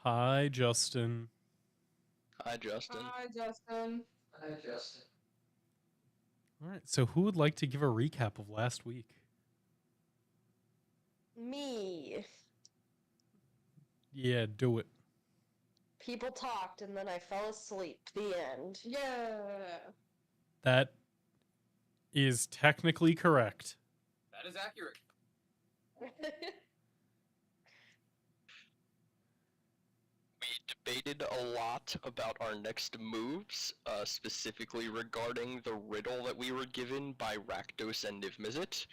Hi, Justin. Hi, Justin. Hi, Justin. Hi, Justin. All right, so who would like to give a recap of last week? Me. Yeah, do it. People talked and then I fell asleep. The end. Yeah. That is technically correct. That is accurate. We debated a lot about our next moves, specifically regarding the riddle that we were given by Rakdos and Niv-Mizzet.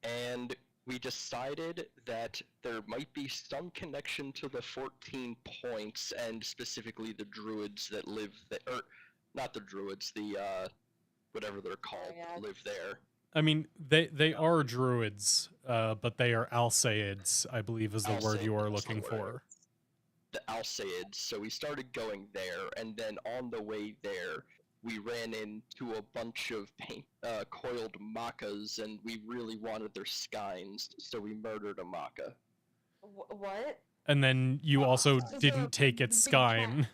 And we decided that there might be some connection to the 14 points, and specifically the druids that live there, or not the druids, the whatever they're called, that live there. I mean, they are druids, but they are Alsaids, I believe is the word you are looking for. The Alsaids. So we started going there, and then on the way there, we ran into a bunch of coiled Makas, and we really wanted their skines, so we murdered a Maka. What? And then you also This is didn't a take its big cat. skine.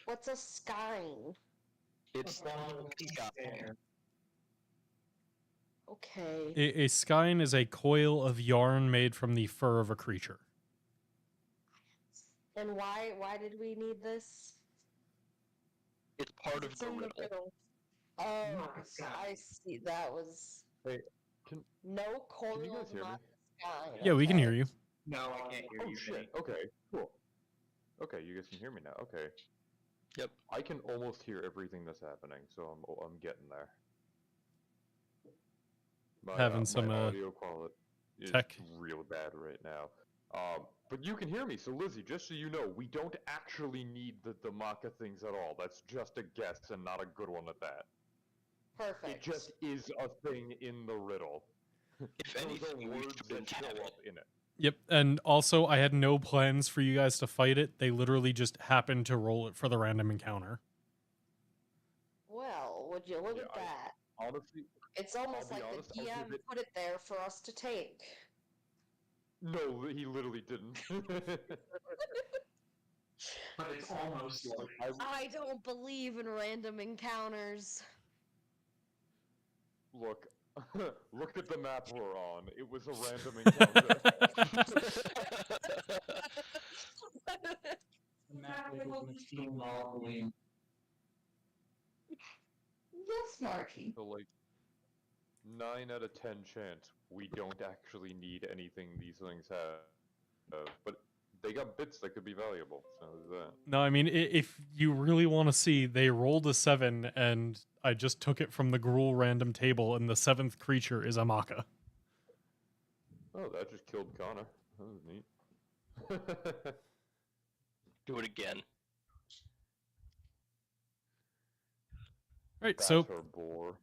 What's a skine? It's skine. Okay. A skine is a coil of yarn made from the fur of a creature. And why did we need this? It's part of It's the in the riddle. riddle. Oh, I see. That was Hey, no you coiled guys hear me? skine. Yeah, we can okay. hear you. No, I can't hear Oh you. shit. Okay, cool. Okay, you guys can hear me now. Okay. Yep. I can almost hear everything that's happening, so I'm getting there. Having some, my audio quality is tech. real bad right now. But you can hear me, so Lizzie, just so you know, we don't actually need the Maka things at all. That's just a guess and not a good one at that. Perfect. It just is a thing in the riddle. If Those are anything, we words shouldn't that show have it. up in it. Yep, and also I had no plans for you guys to fight it. They literally just happened to roll it for the random encounter. Well, would you look Yeah, at that? Honestly, It's almost be like honest, the I'll DM give it- put it there for us to take. no, he literally didn't. But it's almost like I don't believe in random encounters. Look, look at the map we're on. It was a random encounter. the map labeled machine modeling. Yes, Marky. So like 9 out of 10 chance we don't actually need anything these things have, but they got bits that could be valuable. So there's that. No, I mean, if you really want to see, they rolled a 7, and I just took it from the Gruul random table, and the 7th creature is a Maka. Oh, that just killed Connor. That was neat. Do it again. Right, That's so her bore.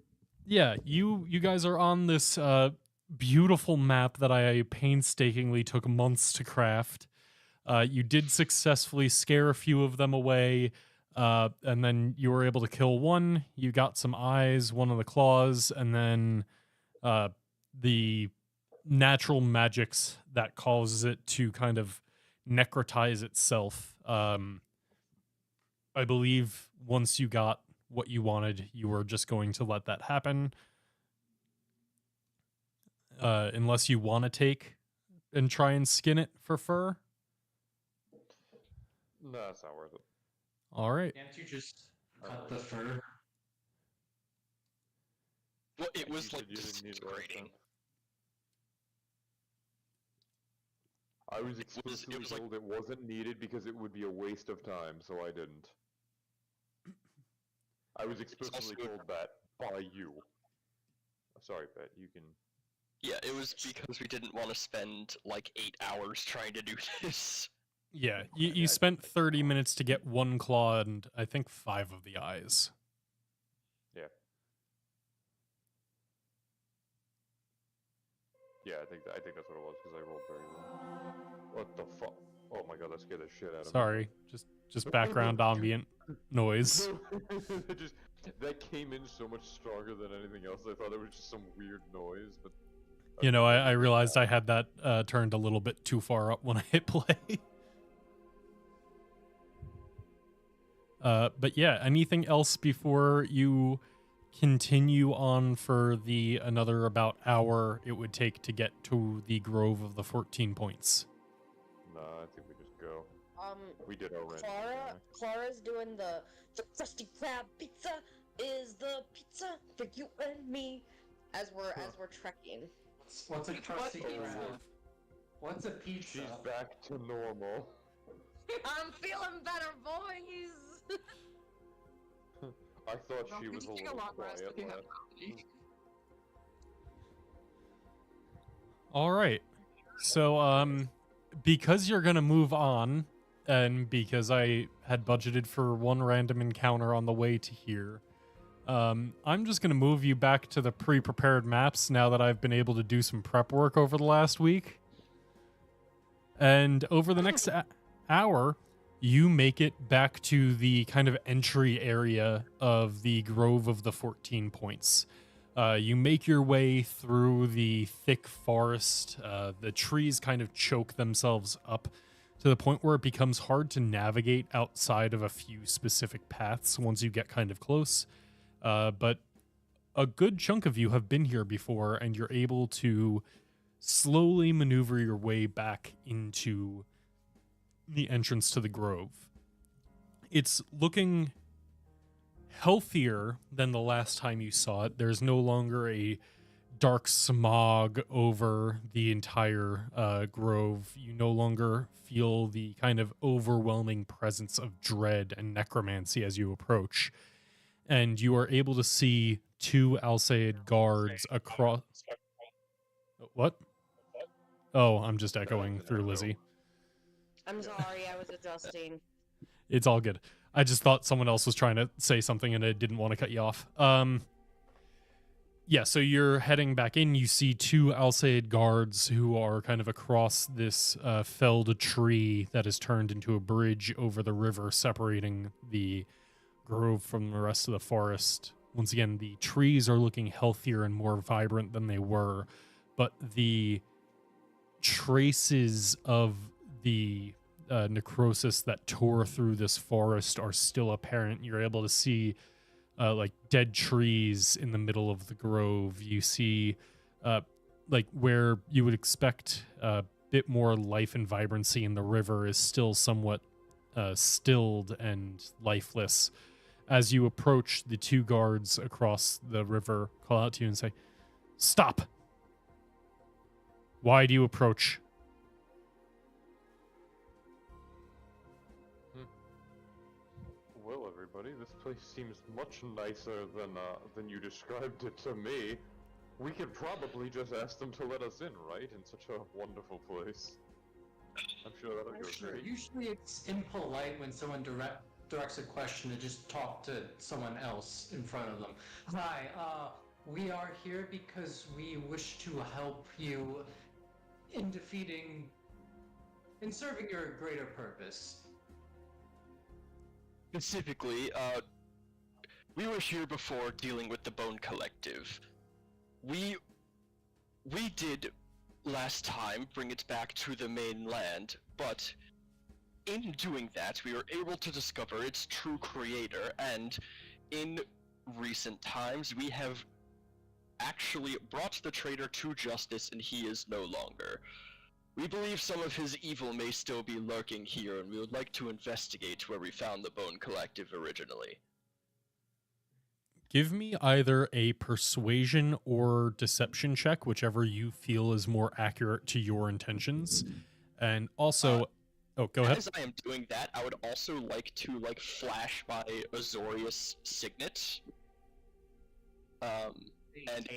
yeah, you guys are on this beautiful map that I painstakingly took months to craft. You did successfully scare a few of them away, and then you were able to kill one. You got some eyes, one of the claws, and then the natural magics that causes it to kind of necrotize itself. I believe once you got what you wanted, you were just going to let that happen. Unless you want to take and try and skin it for fur. No, that's not worth it. All right. Can't you just cut the fur? Well, it was You like said you didn't need it last disintegrating. time. I was was explicitly like- told it wasn't needed because it would be a waste of time, so I didn't. I was explicitly also- told that by you. Sorry, Bet, you can... Yeah, it was because we didn't want to spend like 8 hours trying to do this. Yeah, you spent 30 minutes to get one claw and I think 5 of the eyes. Yeah. Yeah, I think that's what it was, because I rolled very well. What the fuck? Oh my god, that scared the shit out of me. Sorry, just background ambient noise. That came in so much stronger than anything else. I thought it was just some weird noise, but You know, I realized I had that turned a little bit too far up when I hit play. But yeah, anything else before you continue on for the another about hour it would take to get to the Grove of the 14 points? Nah, I think we just go. We did our rent. Clara's doing the Krusty Krab pizza is the pizza for you and me as we're trekking. What's a crusty What? pizza? What's a pizza? She's back to normal. I'm feeling better, boys. I thought she was a Take little long rest quiet if you have last. coffee. All right. So, because you're going to move on, and because I had budgeted for one random encounter on the way to here, I'm just going to move you back to the pre-prepared maps now that I've been able to do some prep work over the last week. And over the next hour, you make it back to the kind of entry area of the Grove of the 14 Points. You make your way through the thick forest. The trees kind of choke themselves up to the point where it becomes hard to navigate outside of a few specific paths once you get kind of close. But a good chunk of you have been here before, and you're able to slowly maneuver your way back into the entrance to the grove. It's looking healthier than the last time you saw it. There's no longer a dark smog over the entire grove. You no longer feel the kind of overwhelming presence of dread and necromancy as you approach. And you are able to see two Alseid guards across... What? Oh, I'm just echoing through Lizzie. I'm sorry, I was adjusting. It's all good. I just thought someone else was trying to say something and I didn't want to cut you off. Yeah, so you're heading back in. You see two Alseid guards who are kind of across this felled tree that is turned into a bridge over the river, separating the grove from the rest of the forest. Once again, the trees are looking healthier and more vibrant than they were, but the traces of the necrosis that tore through this forest are still apparent. You're able to see like dead trees in the middle of the grove. You see like where you would expect a bit more life and vibrancy in the river is still somewhat stilled and lifeless. As you approach, the two guards across the river call out to you and say, "Stop! Why do you approach?" Well, everybody, this place seems much nicer than you described it to me. We could probably just ask them to let us in, right? In such a wonderful place. I'm sure that'll go Sure. great. Usually it's impolite when someone directs a question to just talk to someone else in front of them. Hi, we are here because we wish to help you in serving your greater purpose. Specifically, we were here before dealing with the Bone Collective. We did last time bring it back to the mainland, but in doing that, we were able to discover its true creator, and in recent times, we have actually brought the traitor to justice, and he is no longer. We believe some of his evil may still be lurking here, and we would like to investigate where we found the Bone Collective originally. Give me either a persuasion or deception check, whichever you feel is more accurate to your intentions. And also, oh, go ahead. As I am doing that, I would also like to flash my Azorius signet. And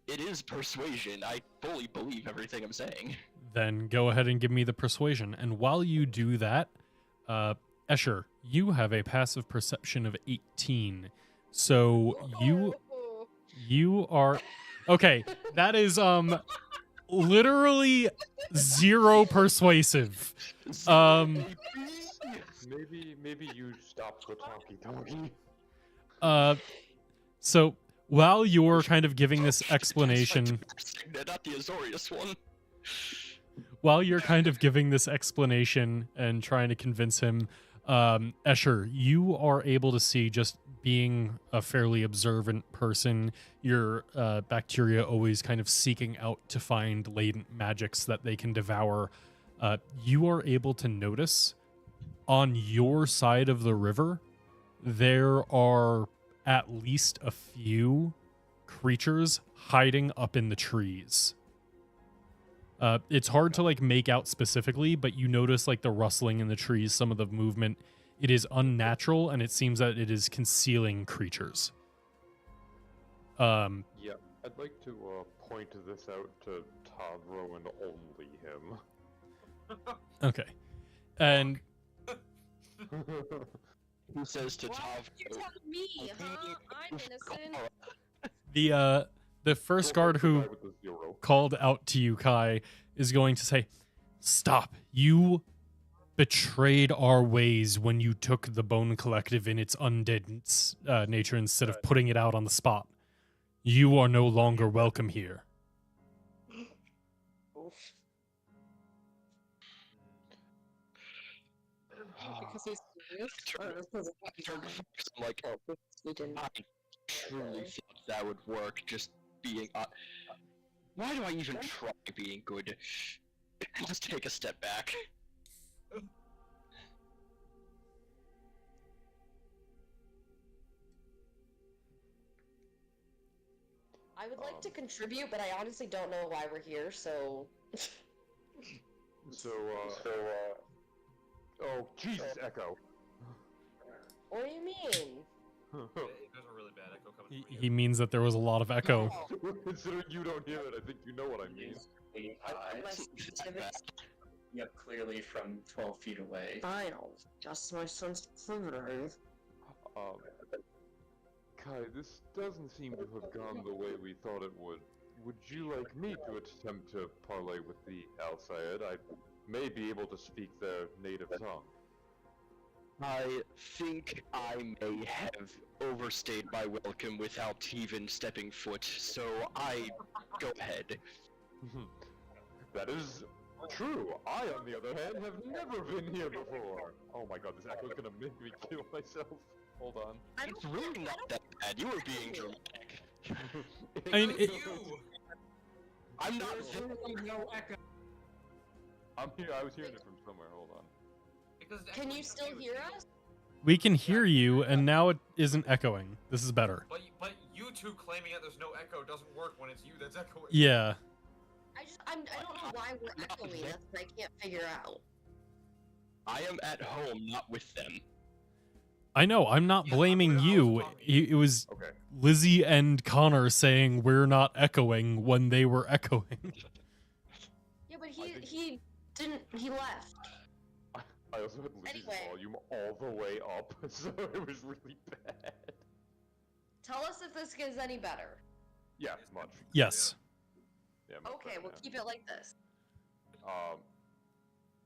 it is persuasion. I fully believe everything I'm saying. Then go ahead and give me the persuasion. And while you do that, Escher, you have a passive perception of 18. So you are okay. That is literally 0 persuasive. Maybe you stop the talkie-talkie. So while you're kind of giving this explanation, Not the Azorius one. while you're kind of giving this explanation and trying to convince him, Escher, you are able to see, just being a fairly observant person, your bacteria always kind of seeking out to find latent magics that they can devour. You are able to notice on your side of the river, there are at least a few creatures hiding up in the trees. It's hard to like make out specifically, but you notice like the rustling in the trees, some of the movement. It is unnatural, and it seems that it is concealing creatures. Yeah, I'd like to point this out to Tavro and only him. Okay. And Who says to What? Tav? You're telling me, huh? I'm innocent. the first guard who With the 0. called out to you, Kai, is going to say, "Stop. You betrayed our ways when you took the Bone Collective in its undead nature instead of putting it out on the spot. You are no longer welcome here." Because he's serious? I'm like, We didn't. I truly thought that would work. Just being. Why do I even try being good? Just take a step back. I would like to contribute, but I honestly don't know why we're here, so... Oh, Jesus, Echo. What do you mean? There's a really bad echo coming from He means that there was a lot of echo. Considering you don't hear it, I think you know what I mean. My sensitivity. Yep, clearly from 12 feet away. I don't. Just my sensitivity. Kai, this doesn't seem to have gone the way we thought it would. Would you like me to attempt to parlay with the Al-Sayed? I may be able to speak their native tongue. I think I may have overstayed my welcome without even stepping foot, so I go ahead. That is true. I, on the other hand, have never been here before. Oh my god, this echo's gonna make me kill myself. Hold on. It's really not that bad. You were being dramatic. I mean, it, I'm not. There's literally no echo. I'm here. I was hearing it from somewhere. Hold on. Because the Can echo you is still coming hear from us? we can hear you, and now it isn't echoing. This is better. But you two claiming that there's no echo doesn't work when it's you that's echoing. Yeah. I don't know why we're echoing. That's what I can't figure out. I am at home, not with them. I know, I'm not Yeah, blaming I was you. talking. It was Okay. Lizzie and Connor saying we're not echoing when they were echoing. Yeah, but I think- he didn't. He left. I also had Lizzie's Anyway. volume all the way up, so it was really bad. Tell us if this gets any better. Yeah, much. Yes. Yeah, much Okay, better we'll now. keep it like this.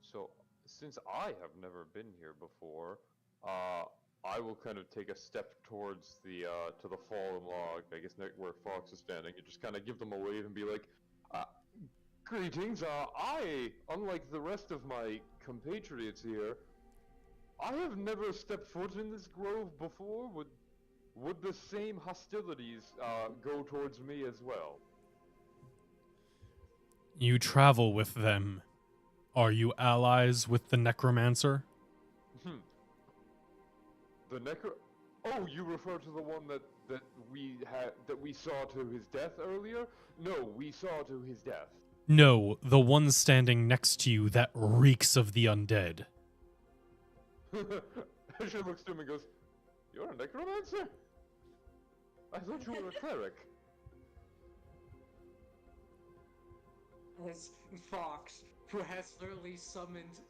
So since I have never been here before, I will kind of take a step towards the to the fallen log, I guess where Fox is standing, and just kind of give them a wave and be like, "Greetings. I, unlike the rest of my compatriots here, I have never stepped foot in this grove before. Would the same hostilities go towards me as well?" You travel with them. Are you allies with the necromancer? The necro. Oh, you refer to the one that we saw to his death earlier? No, we saw to his death. No, the one standing next to you that reeks of the undead. She looks to him and goes, "You're a necromancer? I thought you were a cleric." As Fox, who has literally summoned,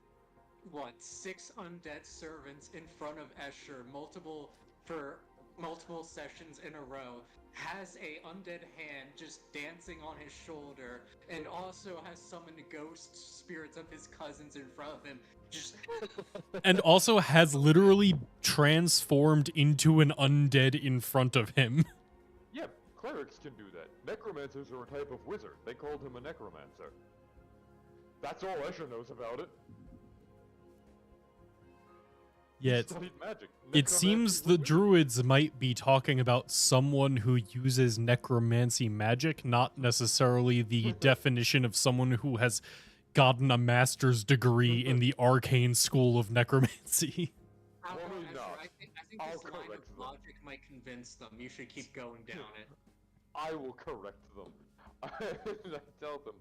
6 undead servants in front of Escher for multiple sessions in a row, has a undead hand just dancing on his shoulder, and also has summoned ghost spirits of his cousins in front of him. Just And also has literally transformed into an undead in front of him. Yeah, Clerics can do that. Necromancers are a type of wizard. They called him a necromancer. That's all Escher knows about it. Yeah, He it's, studied magic. it seems the druids might be talking about someone who uses necromancy magic, not necessarily the definition of someone who has gotten a master's degree in the arcane school of necromancy. Probably Escher, not. I think I'll this line correct of them. logic might convince them. You should keep going down it. I will correct them. I tell them.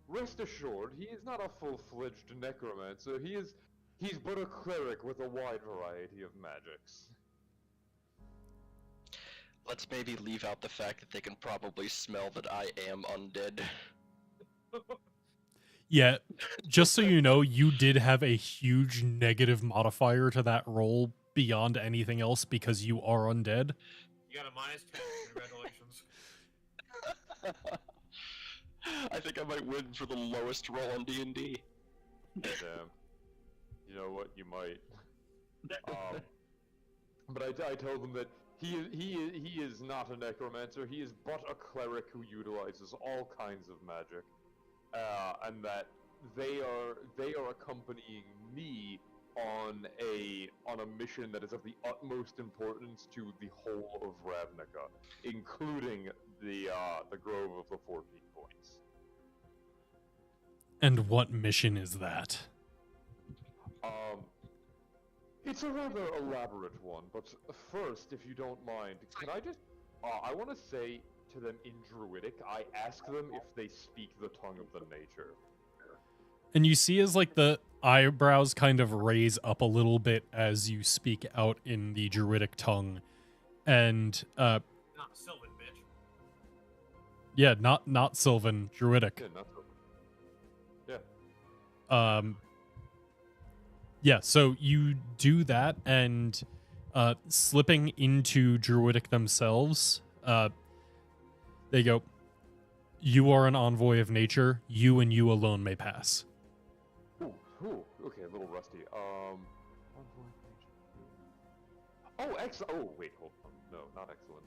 Rest assured, he is not a full-fledged necromancer. He's but a cleric with a wide variety of magics. Let's maybe leave out the fact that they can probably smell that I am undead. Yeah, just so you know, you did have a huge negative modifier to that roll beyond anything else because you are undead. You got a -10. Congratulations. I think I might win for the lowest roll on D&D. Damn. You know what? You might. But I told them that he is not a necromancer. He is but a cleric who utilizes all kinds of magic, and that they are accompanying me on a mission that is of the utmost importance to the whole of Ravnica, including the Grove of the 14 Points. And what mission is that? It's a rather elaborate one, but first, if you don't mind, can I just, I want to say to them in Druidic, I ask them if they speak the tongue of the nature. And you see as like the eyebrows kind of raise up a little bit as you speak out in the Druidic tongue. And Not Sylvan, bitch. yeah, not Sylvan, Druidic. Yeah, not so. Yeah. Yeah, so you do that, and slipping into Druidic themselves, they go, "You are an envoy of nature. You and you alone may pass." Ooh, okay, a little rusty. Oh, excellent. Oh, wait, hold on. No, not excellent.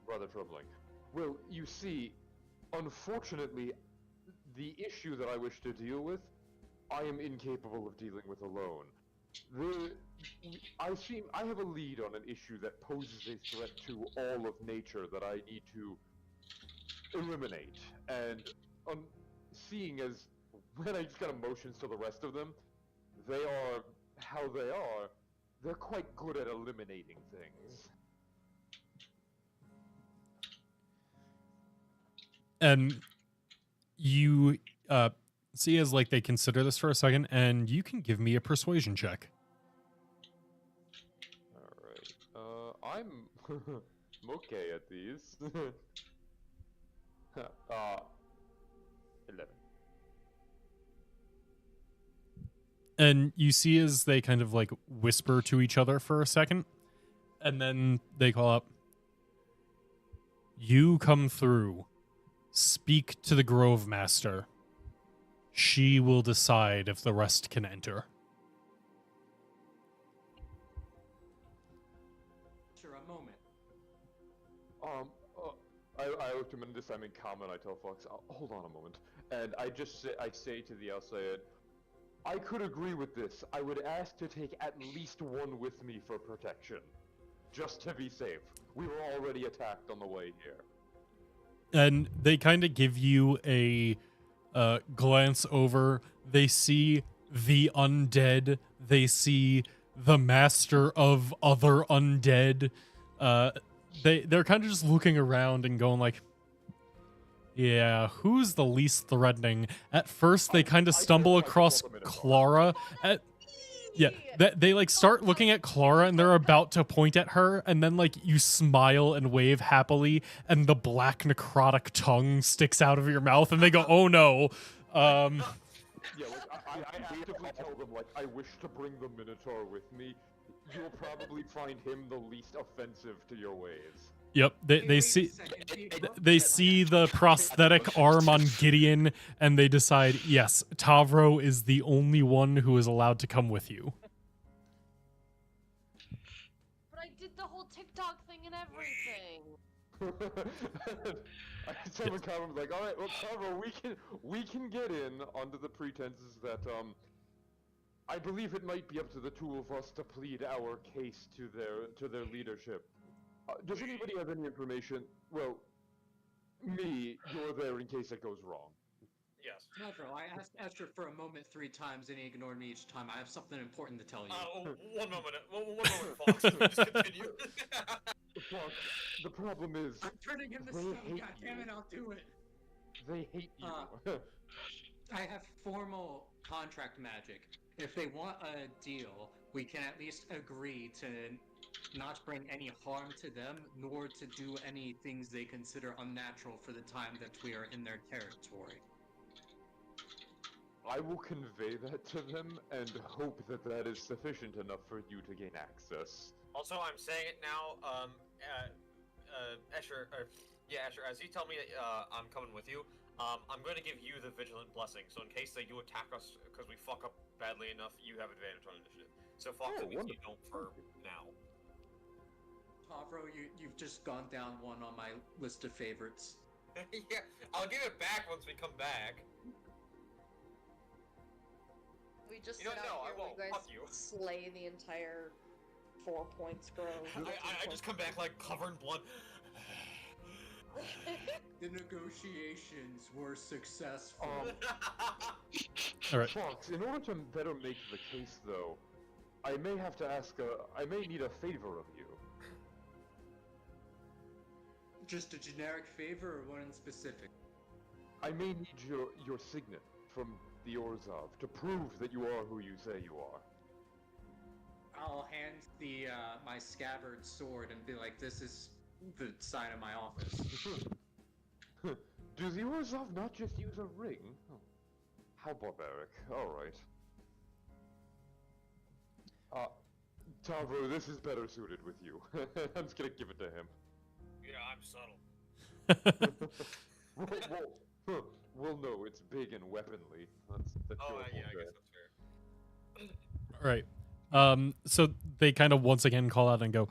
Rather troubling. Well, you see, unfortunately, the issue that I wish to deal with, I am incapable of dealing with alone. I have a lead on an issue that poses a threat to all of nature that I need to eliminate. And seeing as when I just got emotions to the rest of them, they are how they are, they're quite good at eliminating things. And you see as like they consider this for a second, and you can give me a persuasion check. Alright. I'm okay at these. 11. And you see as they kind of like whisper to each other for a second, and then they call up, "You come through. Speak to the Grove Master. She will decide if the rest can enter." Sure, a moment. I looked him in this time in common. I tell Fox, hold on a moment, and I say to the Alsaid, I could agree with this. I would ask to take at least one with me for protection, just to be safe. We were already attacked on the way here. And they kind of give you a glance over. They see the undead. They see the master of other undead. They're kind of just looking around and going like, yeah, who's the least threatening? At first, they kind of stumble across Clara. They like start looking at Clara and they're about to point at her, and then like you smile and wave happily, and the black necrotic tongue sticks out of your mouth, and they go, "Oh no!" Yeah, like, I actively tell them, like, I wish to bring the Minotaur with me. You'll probably find him the least offensive to your ways. Yep, they see the prosthetic arm on Gideon, and they decide, yes, Tavro is the only one who is allowed to come with you. But I did the whole TikTok thing and everything. Someone commented like, "All right, well, Carver, we can get in under the pretenses that I believe it might be up to the two of us to plead our case to their leadership. Does anybody have any information? Well, me, you're there in case it goes wrong." Yes. Pedro, I asked Esther for a moment 3 times and he ignored me each time. I have something important to tell you. One moment, Fox. Just continue. Fox, the problem is I'm turning him to they stone. hate God damn you. it, I'll do it. They hate you. I have formal contract magic. If they want a deal, we can at least agree to not bring any harm to them, nor to do any things they consider unnatural for the time that we are in their territory. I will convey that to them and hope that that is sufficient enough for you to gain access. Also, I'm saying it now. Escher, Escher. As you tell me that I'm coming with you, I'm going to give you the vigilant blessing. So in case that you attack us because we fuck up badly enough, you have advantage on initiative. So Fox, Oh, at least you wonderful. don't for now. Tavro, you've just gone down one on my list of favorites. Yeah, I'll give it back once we come back. We just You sit don't out know, I here, won't. we guys Fuck you. slay the entire 4 points grove. I just come back like covered in blood. The negotiations were successful. All right. Fox, in order to better make the case, though, I may have to ask I may need a favor of you. Just a generic favor or one in specific? I may need your signet from the Orzhov to prove that you are who you say you are. I'll hand the my scabbard sword and be like, "This is the sign of my office." Do the Orzhov not just use a ring? Oh, how barbaric. Alright. Tavro, this is better suited with you. I'm just gonna give it to him. Yeah, I'm subtle. Well, no, it's big and weaponly. That's Oh, your yeah, I fault guess there. that's fair. All right. So they kind of once again call out and go,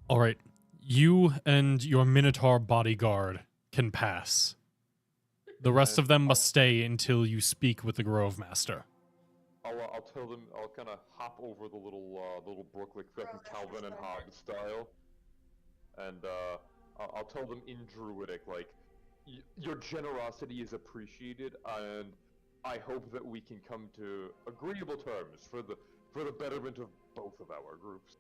"All right, you and your Minotaur bodyguard can pass. The rest of them must stay until you speak with the Grove Master." I'll tell them. I'll kind of hop over the little brook like fucking Calvin and Hobbes style, and I'll tell them in Druidic like, your generosity is appreciated, and I hope that we can come to agreeable terms for the betterment of both of our groups.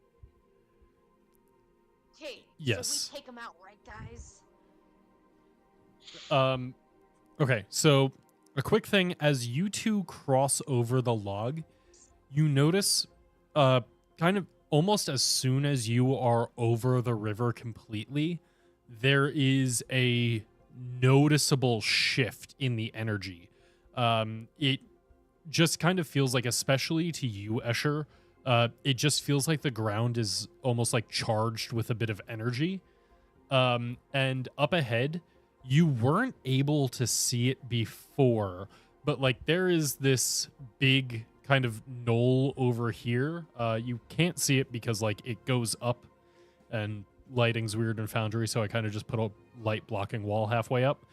Okay, Yes. so we take them out, right, guys? Okay, so a quick thing, as you two cross over the log, you notice kind of almost as soon as you are over the river completely, there is a noticeable shift in the energy. It just kind of feels like, especially to you, Escher, it just feels like the ground is almost like charged with a bit of energy. And up ahead, you weren't able to see it before, but like there is this big kind of knoll over here. You can't see it because like it goes up and lighting's weird in Foundry, so I kind of just put a light blocking wall halfway up.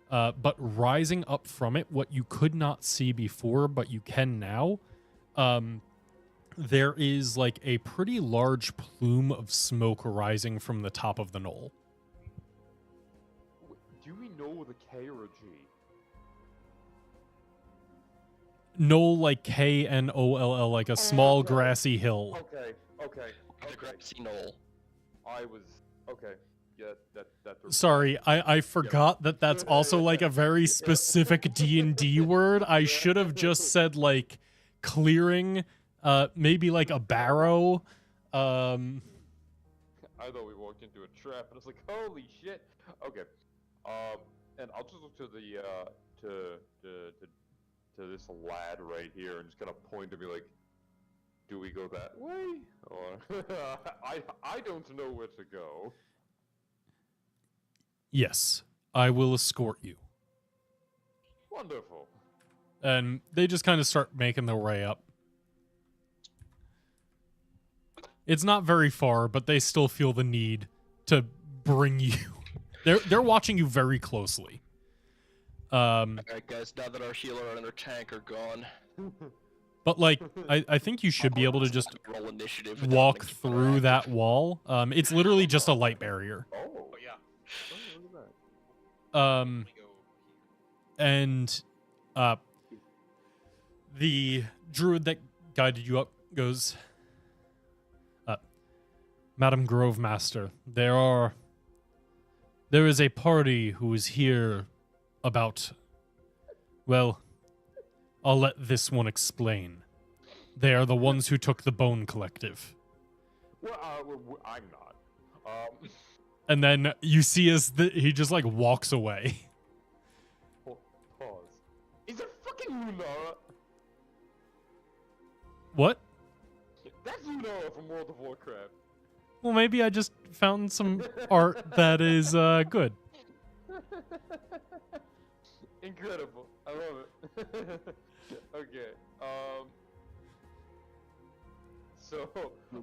But rising up from it, what you could not see before, but you can now, there is like a pretty large plume of smoke rising from the top of the knoll. Do we know the K or a G? Knoll like Knoll, like a small okay. grassy hill. Okay. The grassy knoll. I was okay. Yeah, that. Sorry, I forgot that that's also like a very specific D&D word. I should have just said like clearing, maybe like a barrow. I thought we walked into a trap, and I was like, "Holy shit!" Okay, and I'll just look to the to this lad right here and just kind of point to me like, "Do we go that way?" Or I don't know where to go. Yes, I will escort you. Wonderful. And they just kind of start making their way up. It's not very far, but they still feel the need to bring you. They're watching you very closely. Alright, guys, now that our healer and our tank are gone, But like, I think you should be able to just roll initiative without walk making it through interactive. that wall. It's literally just a light barrier. Oh, Oh yeah. oh, look at that. Um, Let me go here. and the druid that guided you up goes, Madam Grove Master, there is a party who is here about, well, I'll let this one explain. They are the ones who took the Bone Collective. Well, I'm not. And then you see as he just like walks away. Pause. Is it fucking Lunara? What? That's Lunara from World of Warcraft. Well, maybe I just found some art that is good. Incredible. I love it. Okay. So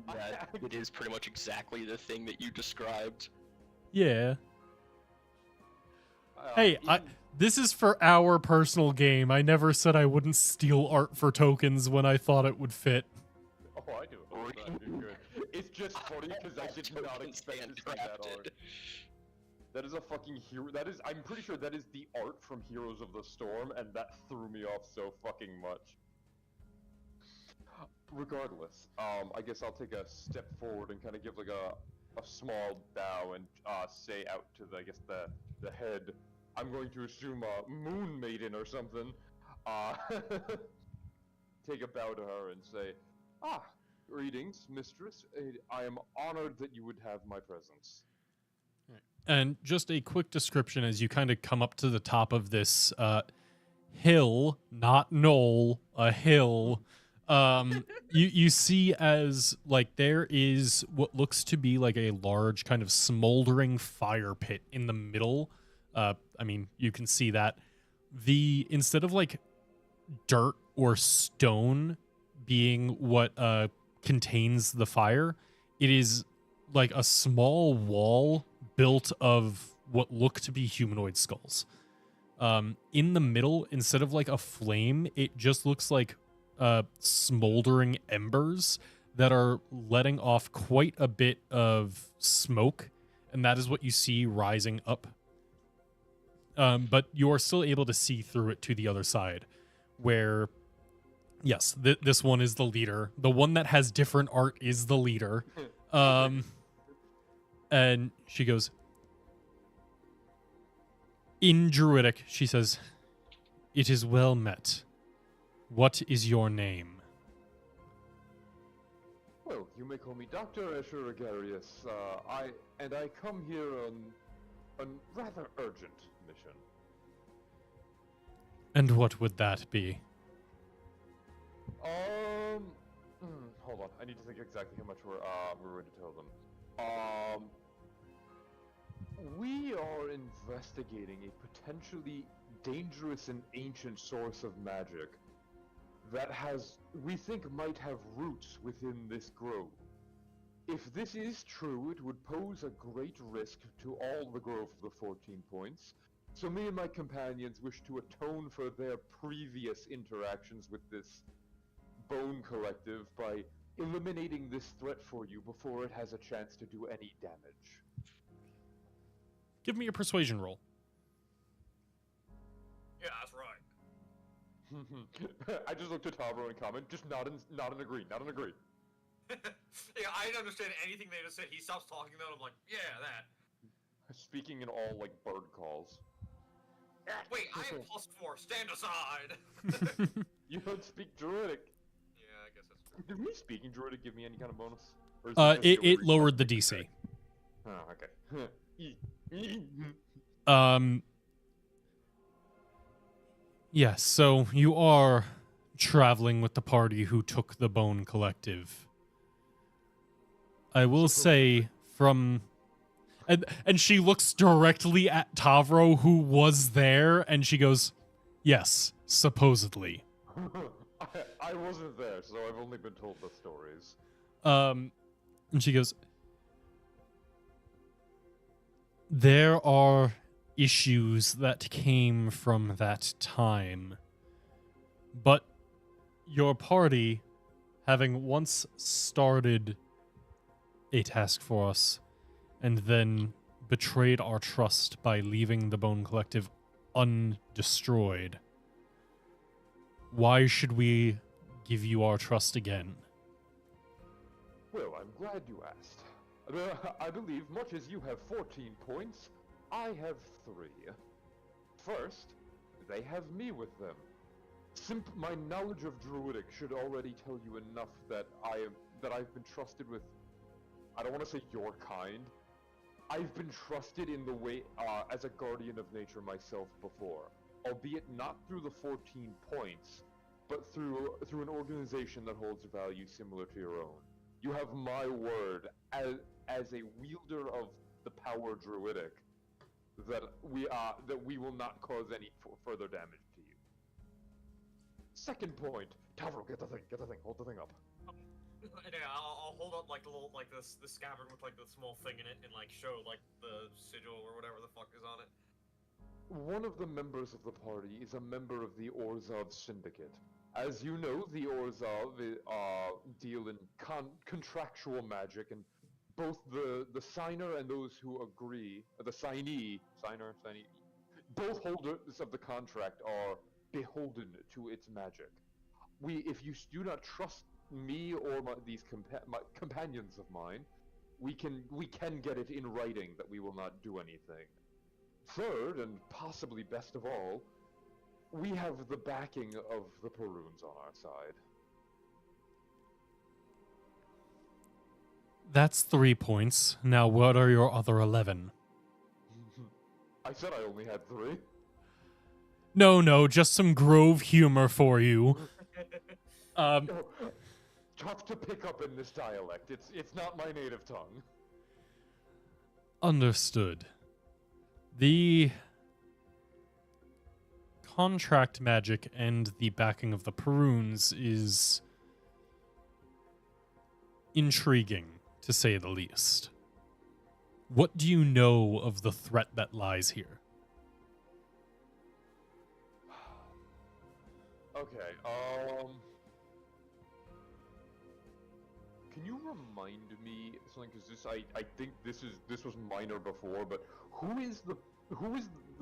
That it is pretty much exactly the thing that you described. Yeah. Hey, this is for our personal game. I never said I wouldn't steal art for tokens when I thought it would fit. Oh, I do. Oh, that is good. It's just funny because I did not expect to see that art. That is a fucking hero. That is. I'm pretty sure that is the art from Heroes of the Storm, and that threw me off so fucking much. Regardless, I guess I'll take a step forward and kind of give like a small bow and say out to the the head. I'm going to assume a moon maiden or something. Take a bow to her and say, greetings, mistress. I am honored that you would have my presence. And just a quick description as you kind of come up to the top of this hill, not knoll, a hill. You see as like there is what looks to be like a large kind of smoldering fire pit in the middle. I mean, you can see that instead of like dirt or stone being what contains the fire, it is like a small wall built of what look to be humanoid skulls. In the middle, instead of like a flame, it just looks like smoldering embers that are letting off quite a bit of smoke, and that is what you see rising up. But you are still able to see through it to the other side, where, yes, this one is the leader. The one that has different art is the leader. And she goes, in Druidic, she says, "It is well met. What is your name?" Well, you may call me Dr. Escher Agarius. I come here on a rather urgent mission. And what would that be? Hold on. I need to think exactly how much we're going to tell them. We are investigating a potentially dangerous and ancient source of magic that we think might have roots within this grove. If this is true, it would pose a great risk to all the Grove of the 14 Points, so me and my companions wish to atone for their previous interactions with this Bone Collective by eliminating this threat for you before it has a chance to do any damage. Give me a persuasion roll. Yeah, that's right. I just looked at Tavro and comment, just not an agree. Yeah, I didn't understand anything they just said. He stops talking though, and I'm like, yeah, that. Speaking in all, like, bird calls. Wait, I am +4. Stand aside. You don't speak Druidic. Yeah, I guess that's true. Did me speaking Druidic give me any kind of bonus? Or is just It the lowered the reflex? DC. Oh, okay. Yes, so you are traveling with the party who took the Bone Collective. I will say from... And she looks directly at Tavro, who was there, and she goes, "Yes, supposedly." I wasn't there, so I've only been told the stories. And she goes, There are issues that came from that time. But your party, having once started a task force and then betrayed our trust by leaving the Bone Collective undestroyed, why should we give you our trust again? Well, I'm glad you asked. I believe, much as you have 14 points, I have 3. First, they have me with them. My knowledge of Druidic should already tell you enough that I've been trusted with, I don't want to say your kind. I've been trusted in the way, as a guardian of nature myself before. Albeit not through the 14 points, but through an organization that holds a value similar to your own. You have my word as a wielder of the power Druidic that we will not cause any further damage to you. Second point, Tavro, get the thing, hold the thing up. Yeah, I'll hold up like the little the scabbard with like the small thing in it and like show like the sigil or whatever the fuck is on it. One of the members of the party is a member of the Orzhov Syndicate. As you know, the Orzhov deal in contractual magic, and both the signer and those who agree, the signee, both holders of the contract are beholden to its magic. If you do not trust me or these companions of mine, we can get it in writing that we will not do anything. Third, and possibly best of all, we have the backing of the Peruns on our side. That's 3 points. Now, what are your other 11? I said I only had 3. No, just some Grove humor for you. Tough to pick up in this dialect. It's not my native tongue. Understood. The contract magic and the backing of the Peruns is intriguing, to say the least. What do you know of the threat that lies here? Okay, can you remind me something? Because I think this was minor before, but who is the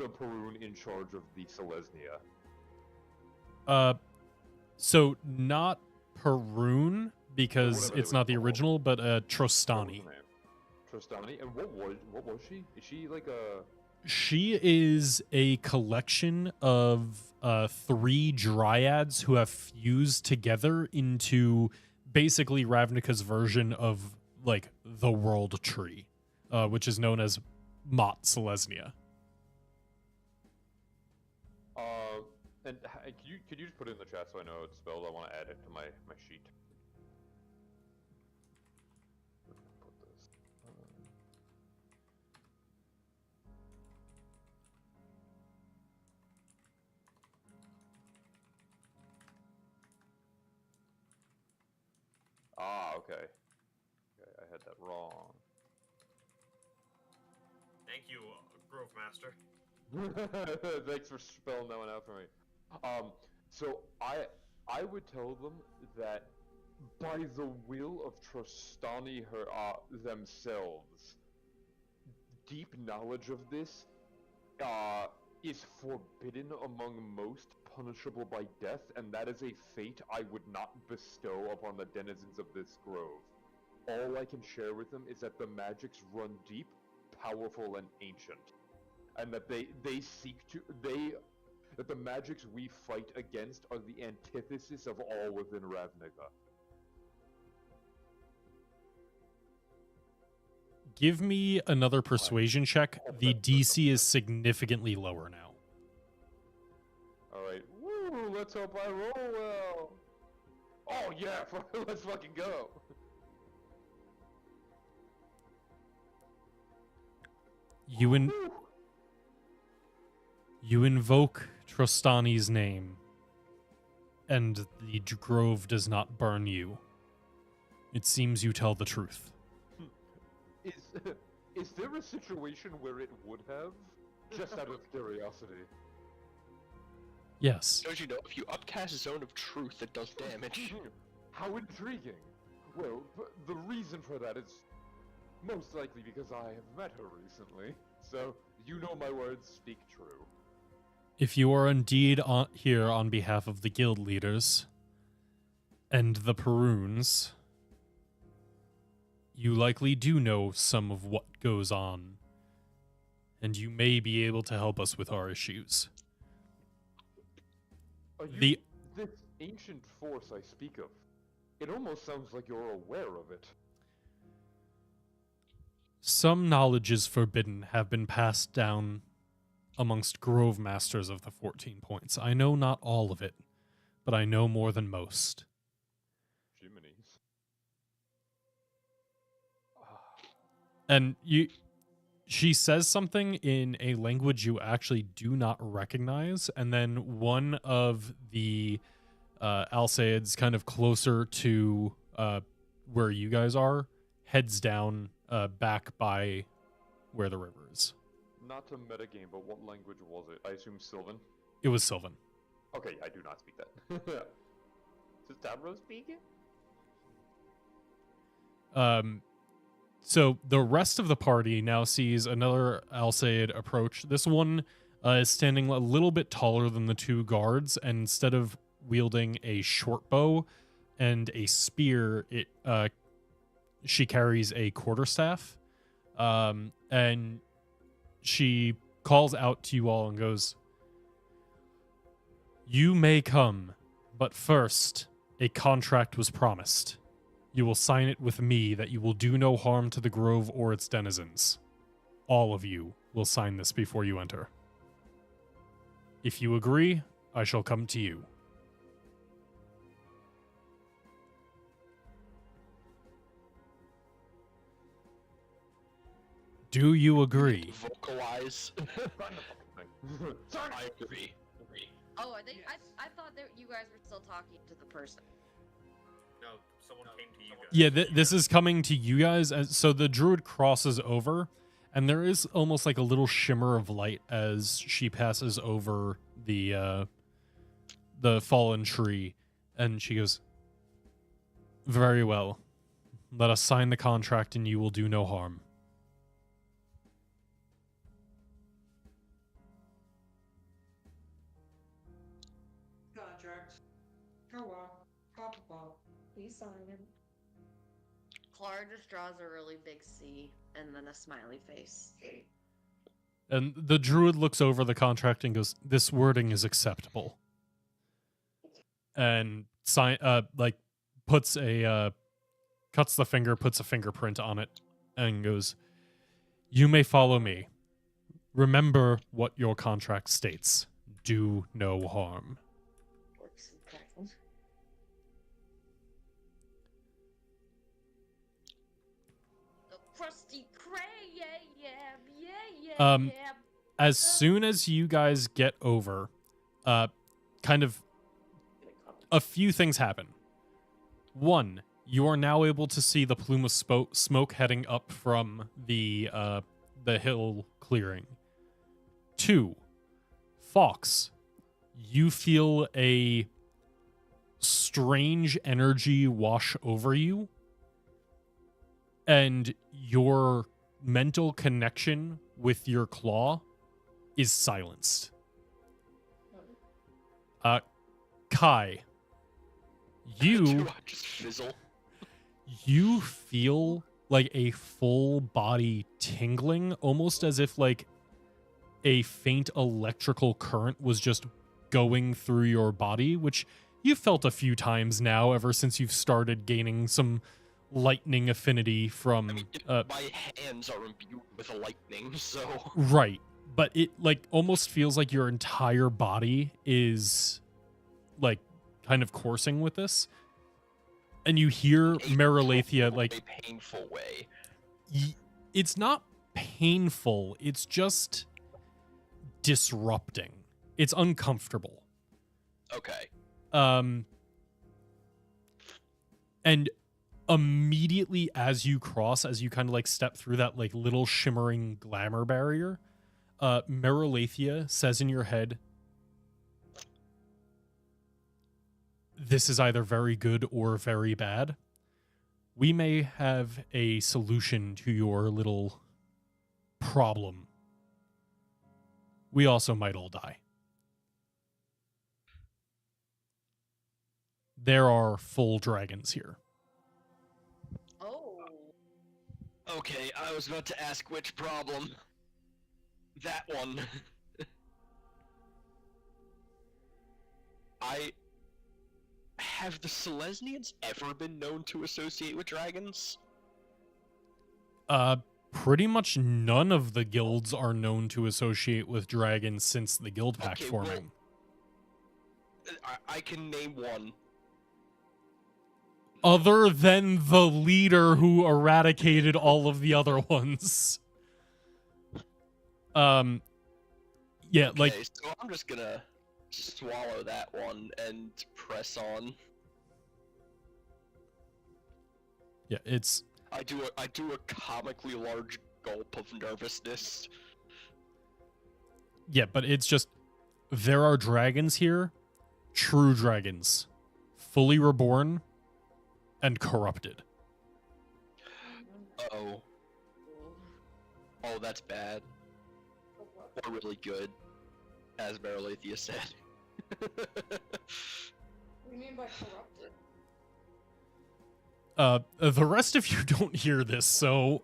Perun in charge of the Selesnya? So not Perun, because Whatever it's they not the were called. original, but What was Trostani. her name? Trostani, and what was she? Is she like a? She is a collection of 3 dryads who have fused together into basically Ravnica's version of like the world tree, which is known as Mott Selesnya. And could you just put it in the chat so I know it's spelled? I want to add it to my sheet. Put this. Okay. Okay, I had that wrong. Thank you, Grove Master. Thanks for spelling that one out for me. So I would tell them that by the will of Trostani themselves, deep knowledge of this is forbidden among most, punishable by death, and that is a fate I would not bestow upon the denizens of this grove. All I can share with them is that the magics run deep, powerful, and ancient, and that that the magics we fight against are the antithesis of all within Ravnica. Give me another persuasion check. The DC is significantly lower now. Alright, woo, let's hope I roll well. Oh yeah, let's fucking go. You invoke Trostani's name, and the grove does not burn you. It seems you tell the truth. Is there a situation where it would have? Just out of curiosity. Yes. Don't you know, if you upcast Zone of Truth, it does damage. How intriguing! Well, the reason for that is most likely because I have met her recently. So, you know my words speak true. If you are indeed here on behalf of the guild leaders and the Peruns, you likely do know some of what goes on, and you may be able to help us with our issues. This ancient force I speak of, it almost sounds like you're aware of it. Some knowledges forbidden have been passed down amongst Grove Masters of the 14 Points. I know not all of it, but I know more than most. Jiminy's. And she says something in a language you actually do not recognize, and then one of the Alsaids kind of closer to where you guys are heads down back by where the river is. Not a metagame, but what language was it? I assume Sylvan? It was Sylvan. Okay, I do not speak that. Does Davros speak it? So the rest of the party now sees another Alsaid approach. This one is standing a little bit taller than the two guards, and instead of wielding a short bow and a spear, she carries a quarterstaff. And she calls out to you all and goes, "You may come, but first, a contract was promised. You will sign it with me that you will do no harm to the grove or its denizens. All of you will sign this before you enter. If you agree, I shall come to you." Do you agree? Vocalize. Sorry. I agree. Oh, are they? I thought that you guys were still talking to the person. No, someone came to you guys. Yeah, this is coming to you guys. So the druid crosses over, and there is almost like a little shimmer of light as she passes over the fallen tree, and she goes, "Very well. Let us sign the contract, and you will do no harm." Contract. Go on. Pop, pop. Please sign him. Clara just draws a really big C and then a smiley face. And the druid looks over the contract and goes, "This wording is acceptable." And cuts the finger, puts a fingerprint on it, and goes, "You may follow me. Remember what your contract states. Do no harm." Works in practice. The crusty cray, yeah. As soon as you guys get over, kind of a few things happen. One, you are now able to see the plume of smoke heading up from the hill clearing. Two, Fox, you feel a strange energy wash over you, and your mental connection with your claw is silenced. Kai, Do I just fizzle? you feel like a full body tingling, almost as if like a faint electrical current was just going through your body, which you've felt a few times now ever since you've started gaining some lightning affinity from I mean, my hands are imbued with lightning, so... right, but it like almost feels like your entire body is like kind of coursing with this, and you hear Marilathia like a painful way. it's not painful, it's just disrupting. It's uncomfortable. Okay. And immediately as you cross, as you kind of like step through that like little shimmering glamour barrier, Merolathia says in your head, this is either very good or very bad. We may have a solution to your little problem. We also might all die. There are full dragons here. Oh. Okay, I was about to ask which problem. That one. Have the Selesnians ever been known to associate with dragons? Pretty much none of the guilds are known to associate with dragons since the guild pact Okay, well, forming. I can name one. Other than the leader who eradicated all of the other ones. Yeah, Okay, like, so I'm just gonna swallow that one and press on. yeah, it's I do a comically large gulp of nervousness. yeah, but it's just there are dragons here, true dragons, fully reborn and corrupted. Uh-oh. Oh, that's bad. Or really good, as Merolathia said. What do you mean by corrupted? The rest of you don't hear this, so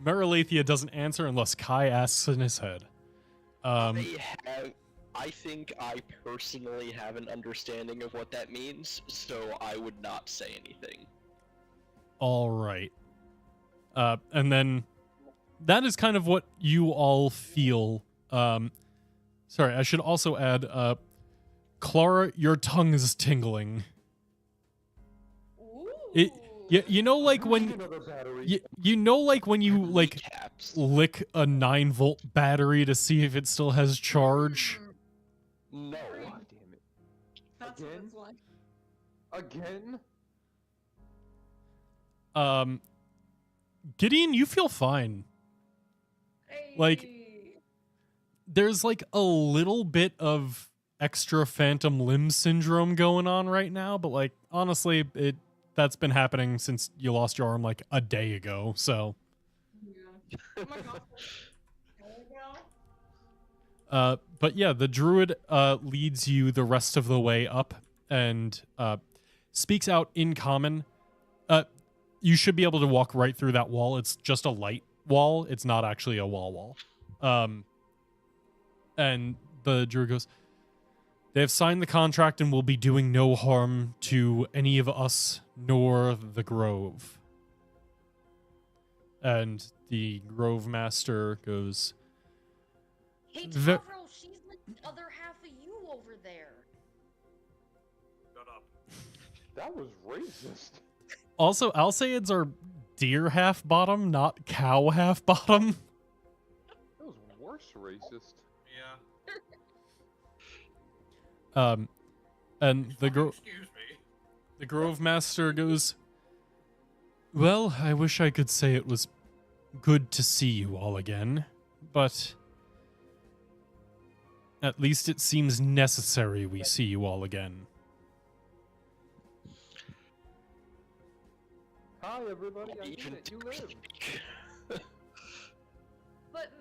Merolathia doesn't answer unless Kai asks in his head. I think I personally have an understanding of what that means, so I would not say anything. All right. And then that is kind of what you all feel. Sorry, I should also add, Clara, your tongue is tingling. Ooh. You know, like when you know, like when you like Recaps. lick a 9-volt battery to see if it still has charge. No. God damn it. That's Again? what it's like. Again? Gideon, you feel fine. Like, there's like a little bit of extra phantom limb syndrome going on right now, but like honestly, that's been happening since you lost your arm like a day ago. So, Yeah. Oh my god. There we go. but yeah, the druid leads you the rest of the way up and speaks out in common. You should be able to walk right through that wall. It's just a light wall. It's not actually a wall. And the druid goes, they have signed the contract and will be doing no harm to any of us nor the Grove. And the Grove Master goes, Hey, Ve- Taro, she's like the other half of you over there. Shut up. That was racist. also, Alcaids are deer half bottom, not cow half bottom. That was worse racist. Yeah. And Excuse me. the Grove Master goes, well, I wish I could say it was good to see you all again, but at least it seems necessary we see you all again. Hi, everybody. I Even get it. You live. But,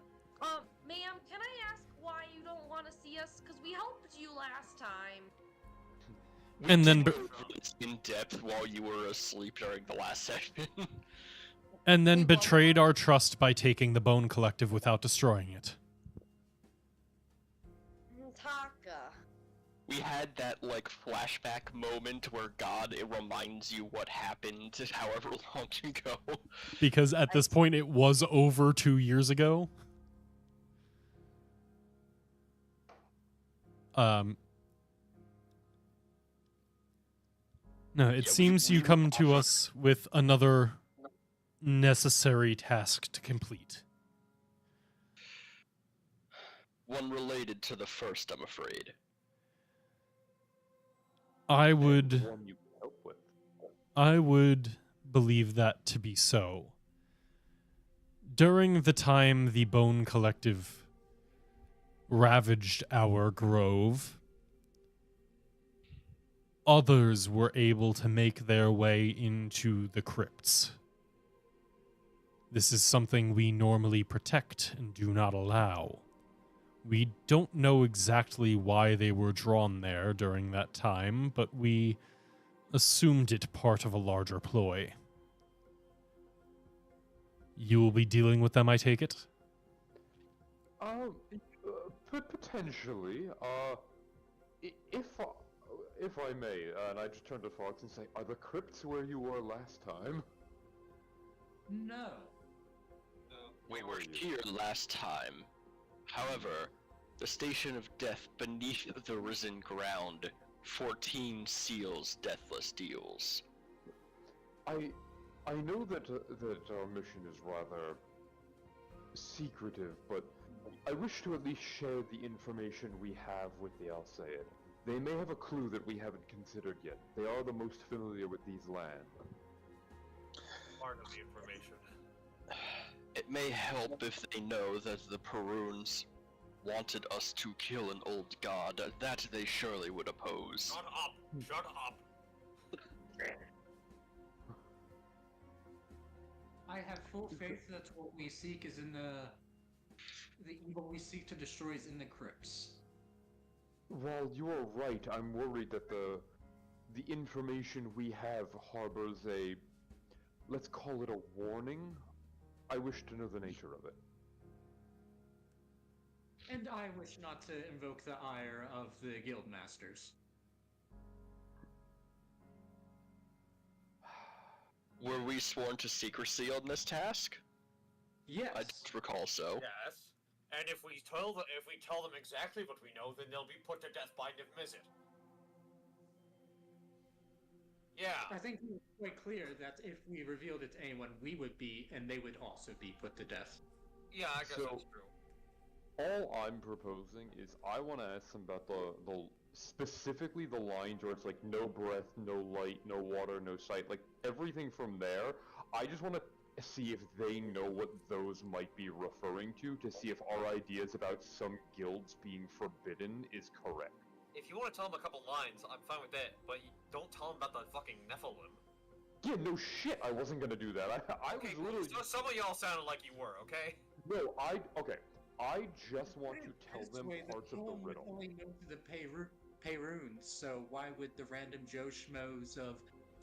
ma'am, can I ask why you don't want to see us? Because we helped you last time. We And then did go over this in depth while you were asleep during the last session. And then betrayed our trust by taking the Bone Collective without destroying it. Taka. We had that like flashback moment where God it reminds you what happened however long ago. Because at this point it was over 2 years ago. No, it Yeah, seems you we come to offered- us with another necessary task to complete. One related to the first, I'm afraid. I would One you can help with. believe that to be so. During the time the Bone Collective ravaged our grove, others were able to make their way into the crypts. This is something we normally protect and do not allow. We don't know exactly why they were drawn there during that time, but we assumed it part of a larger ploy. You will be dealing with them, I take it? Potentially. If I may, and I just turn to Fox and say, are the crypts where you were last time? No. We were here last time. However, the Station of Death beneath the risen ground, 14 seals deathless deals. I know that our mission is rather secretive, but I wish to at least share the information we have with the Alseid. They may have a clue that we haven't considered yet. They are the most familiar with these lands. Part of the information. It may help if they know that the Peruns wanted us to kill an old god. That they surely would oppose. Shut up! Shut up! I have full faith that what we seek is in the evil we seek to destroy is in the crypts. While you are right, I'm worried that the information we have harbors a, let's call it a warning. I wish to know the nature of it. And I wish not to invoke the ire of the guild masters. Were we sworn to secrecy on this task? Yes. I don't recall so. Yes. And if we tell them exactly what we know, then they'll be put to death by Niv-Mizzet. Yeah. I think it was quite clear that if we revealed it to anyone, we would be, and they would also be put to death. Yeah, I guess that's true. All I'm proposing is I want to ask them about the specifically the lines where it's like no breath, no light, no water, no sight, like everything from there. I just want to see if they know what those might be referring to see if our ideas about some guilds being forbidden is correct. If you want to tell them a couple lines, I'm fine with that, but don't tell them about the fucking Nephilim. Yeah, no shit, I wasn't gonna do that. I Okay, was literally... so some of y'all sounded like you were, okay? No, okay. I just want to tell them parts of the poem riddle. only known to the Peruns, so why would the random Joe Schmoes of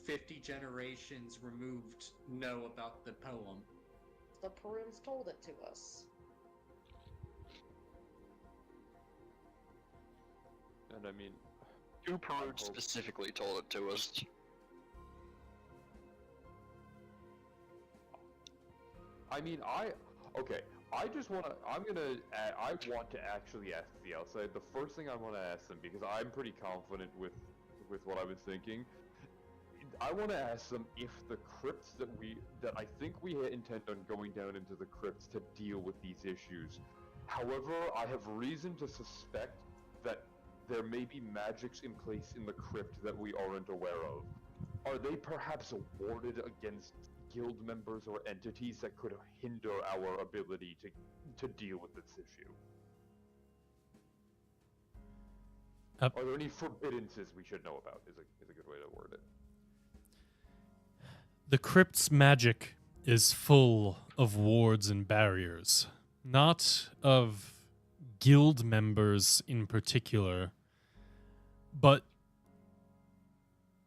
50 generations removed know about the poem? The Peruns told it to us. And I mean... Two Peruns specifically told it to us. I mean, okay, I want to actually ask the outside. The first thing I want to ask them, because I'm pretty confident with what I was thinking, I want to ask them if the crypts that I think we intend on going down into the crypts to deal with these issues. However, I have reason to suspect that there may be magics in place in the crypt that we aren't aware of. Are they perhaps warded against guild members or entities that could hinder our ability to deal with this issue? Are there any forbiddances we should know about, is a good way to word it. The crypt's magic is full of wards and barriers, not of guild members in particular, but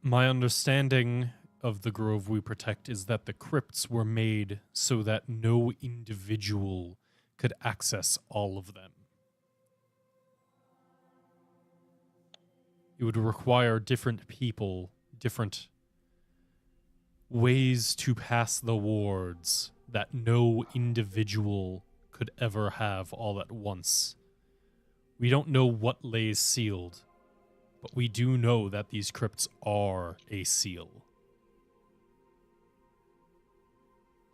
my understanding of the grove we protect is that the crypts were made so that no individual could access all of them. It would require different people, different ways to pass the wards that no individual could ever have all at once. We don't know what lays sealed, but we do know that these crypts are a seal.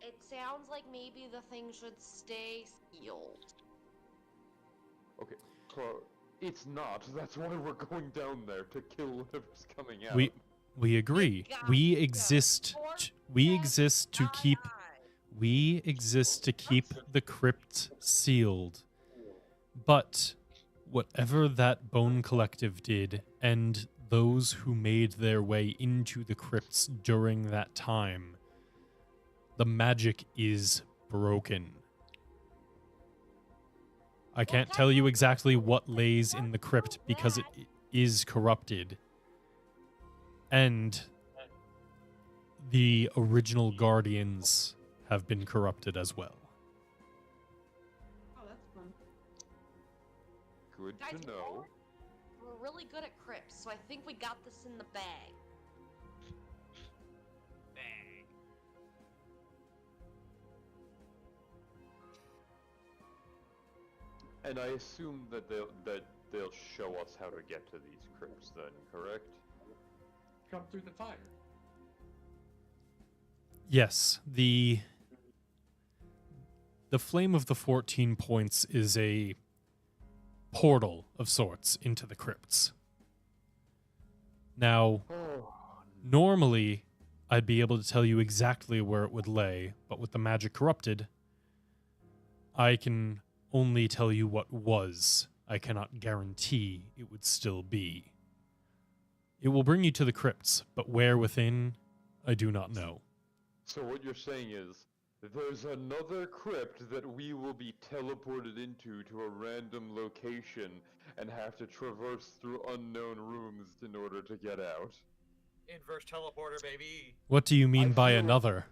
It sounds like maybe the thing should stay sealed. Okay, it's not. That's why we're going down there, to kill whatever's coming out. We agree. Got We ya. exist. We exist to keep the crypt sealed. But whatever that bone collective did, and those who made their way into the crypts during that time, the magic is broken. I can't tell you exactly what lays in the crypt because it is corrupted. And the original guardians have been corrupted as well. Oh, that's fun. Good Guys, to know. we're really good at crypts, so I think we got this in the bag. Bang. And I assume that they'll show us how to get to these crypts then, correct? Come through the fire. Yes, the Flame of the 14 Points is a portal of sorts into the crypts. Now, normally, I'd be able to tell you exactly where it would lay, but with the magic corrupted, I can only tell you what was. I cannot guarantee it would still be. It will bring you to the crypts, but where within, I do not know. So what you're saying is, there's another crypt that we will be teleported into to a random location and have to traverse through unknown rooms in order to get out. Inverse teleporter, baby. What do you mean I by feel- another?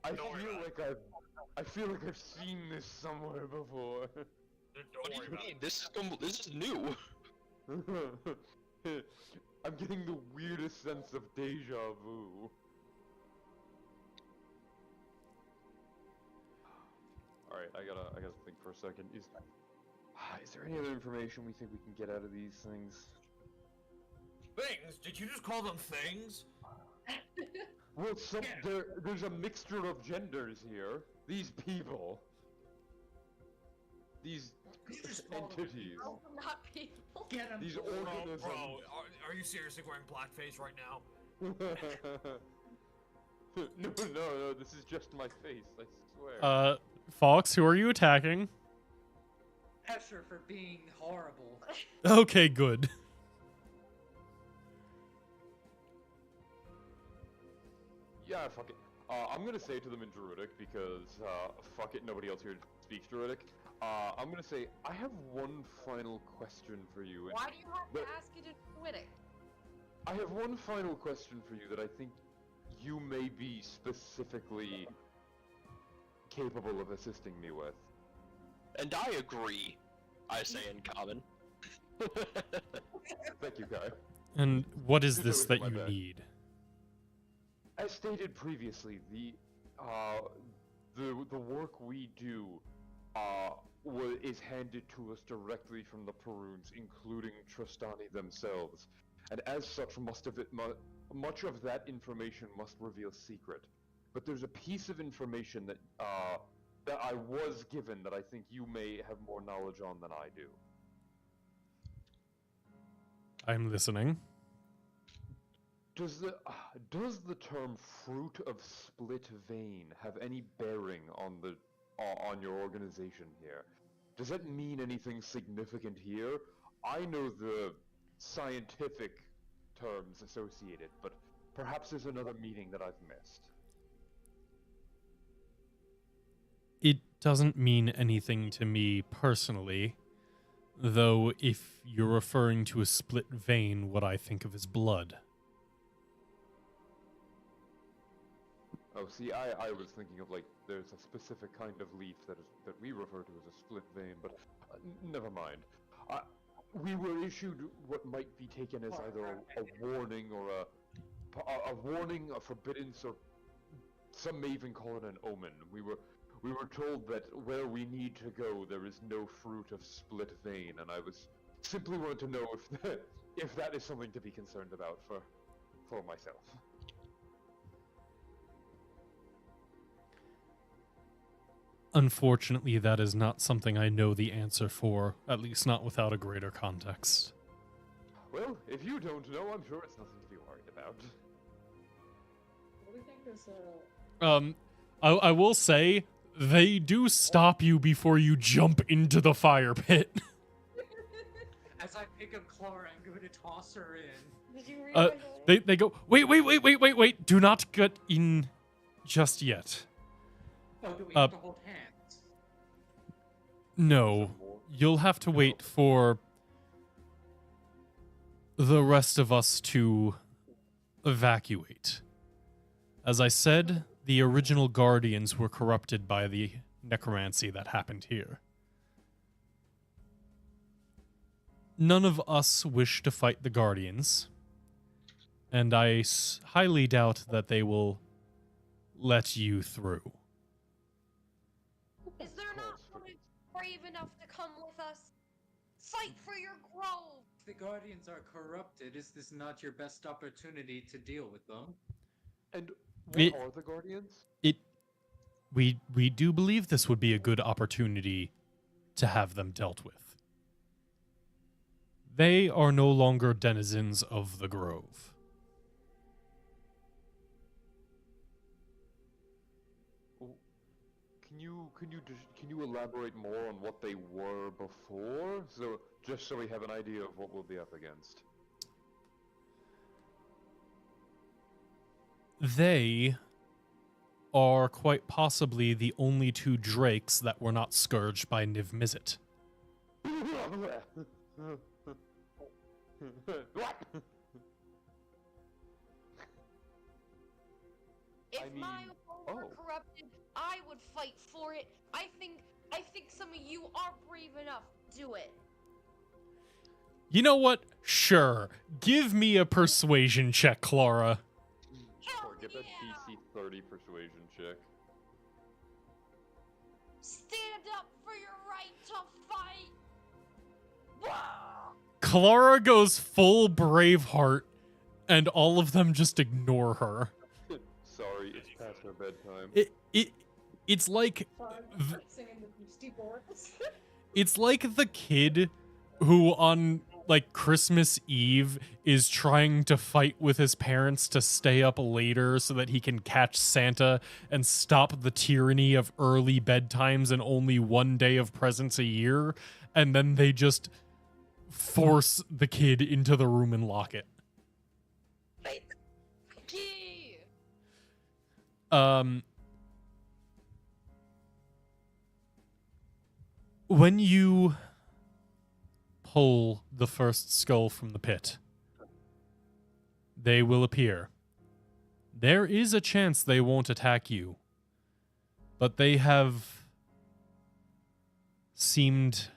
I Don't worry feel about like I feel like I've seen this somewhere before. Don't What do worry you about mean? it. This is new. I'm getting the weirdest sense of deja vu. Alright, I gotta think for a second. Is there any other information we think we can get out of these things? Things? Did you just call them things? Well, there's a mixture of genders here. These people. These just call them entities. Oh, not people. Get him. These Bro, organisms. are you seriously wearing blackface right now? No, this is just my face, I swear. Fox, who are you attacking? Escher for being horrible. Okay, good. Yeah, fuck it. I'm gonna say to them in Druidic because, fuck it, nobody else here speaks Druidic. I'm gonna say, I have one final question for you. and- Why do you have but- to ask it in Druidic? I have one final question for you that I think you may be specifically capable of assisting me with. And I agree. I say in common. Thank you, Kai. And what is Good this job that with you my bag. need? As stated previously, the work we do is handed to us directly from the Peruns, including Tristani themselves, and as such, much of that information must reveal secret. But there's a piece of information that I was given that I think you may have more knowledge on than I do. I'm listening. Does the term "fruit of split vein" have any bearing on your organization here? Does that mean anything significant here? I know the scientific terms associated, but perhaps there's another meaning that I've missed. It doesn't mean anything to me personally, though if you're referring to a split vein, what I think of is blood. Oh, see, I was thinking of, like, there's a specific kind of leaf that we refer to as a split vein, but never mind. We were issued what might be taken as either a warning or a warning, a forbiddance, or some may even call it an omen. We were told that where we need to go, there is no fruit of split vein, and I was simply wanted to know if that is something to be concerned about for myself. Unfortunately, that is not something I know the answer for, at least not without a greater context. Well, if you don't know, I'm sure it's nothing to be worried about. What do you think is I will say they do stop you before you jump into the fire pit. As I pick up Clara, I'm going to toss her in. Did you read Uh, my name? they go, wait. Do not get in just yet. Oh, do we have to hold hands? No, you'll have to wait for the rest of us to evacuate. As I said, the original Guardians were corrupted by the necromancy that happened here. None of us wish to fight the Guardians, and I highly doubt that they will let you through. Is there not someone brave enough to come with us? Fight for your grove! The Guardians are corrupted. Is this not your best opportunity to deal with them? And what are the Guardians? We do believe this would be a good opportunity to have them dealt with. They are no longer denizens of the grove. Can you elaborate more on what they were before? So just so we have an idea of what we'll be up against. They are quite possibly the only two drakes that were not scourged by Niv Mizzet. What? If I mean, my world were corrupted, I would fight for it. I think some of you are brave enough. Do it. You know what? Sure. Give me a persuasion check, Clara. Hell Or get that yeah! DC 30 persuasion check. Stand up for your right to fight. Whoa! Clara goes full Braveheart, and all of them just ignore her. Sorry, it's past our bedtime. It's like singing the Beastie Boys? it's like the kid who on like Christmas Eve is trying to fight with his parents to stay up later so that he can catch Santa and stop the tyranny of early bedtimes and only one day of presents a year, and then they just force the kid into the room and lock it. Key. When you pull the first skull from the pit, they will appear. There is a chance they won't attack you, but they have seemed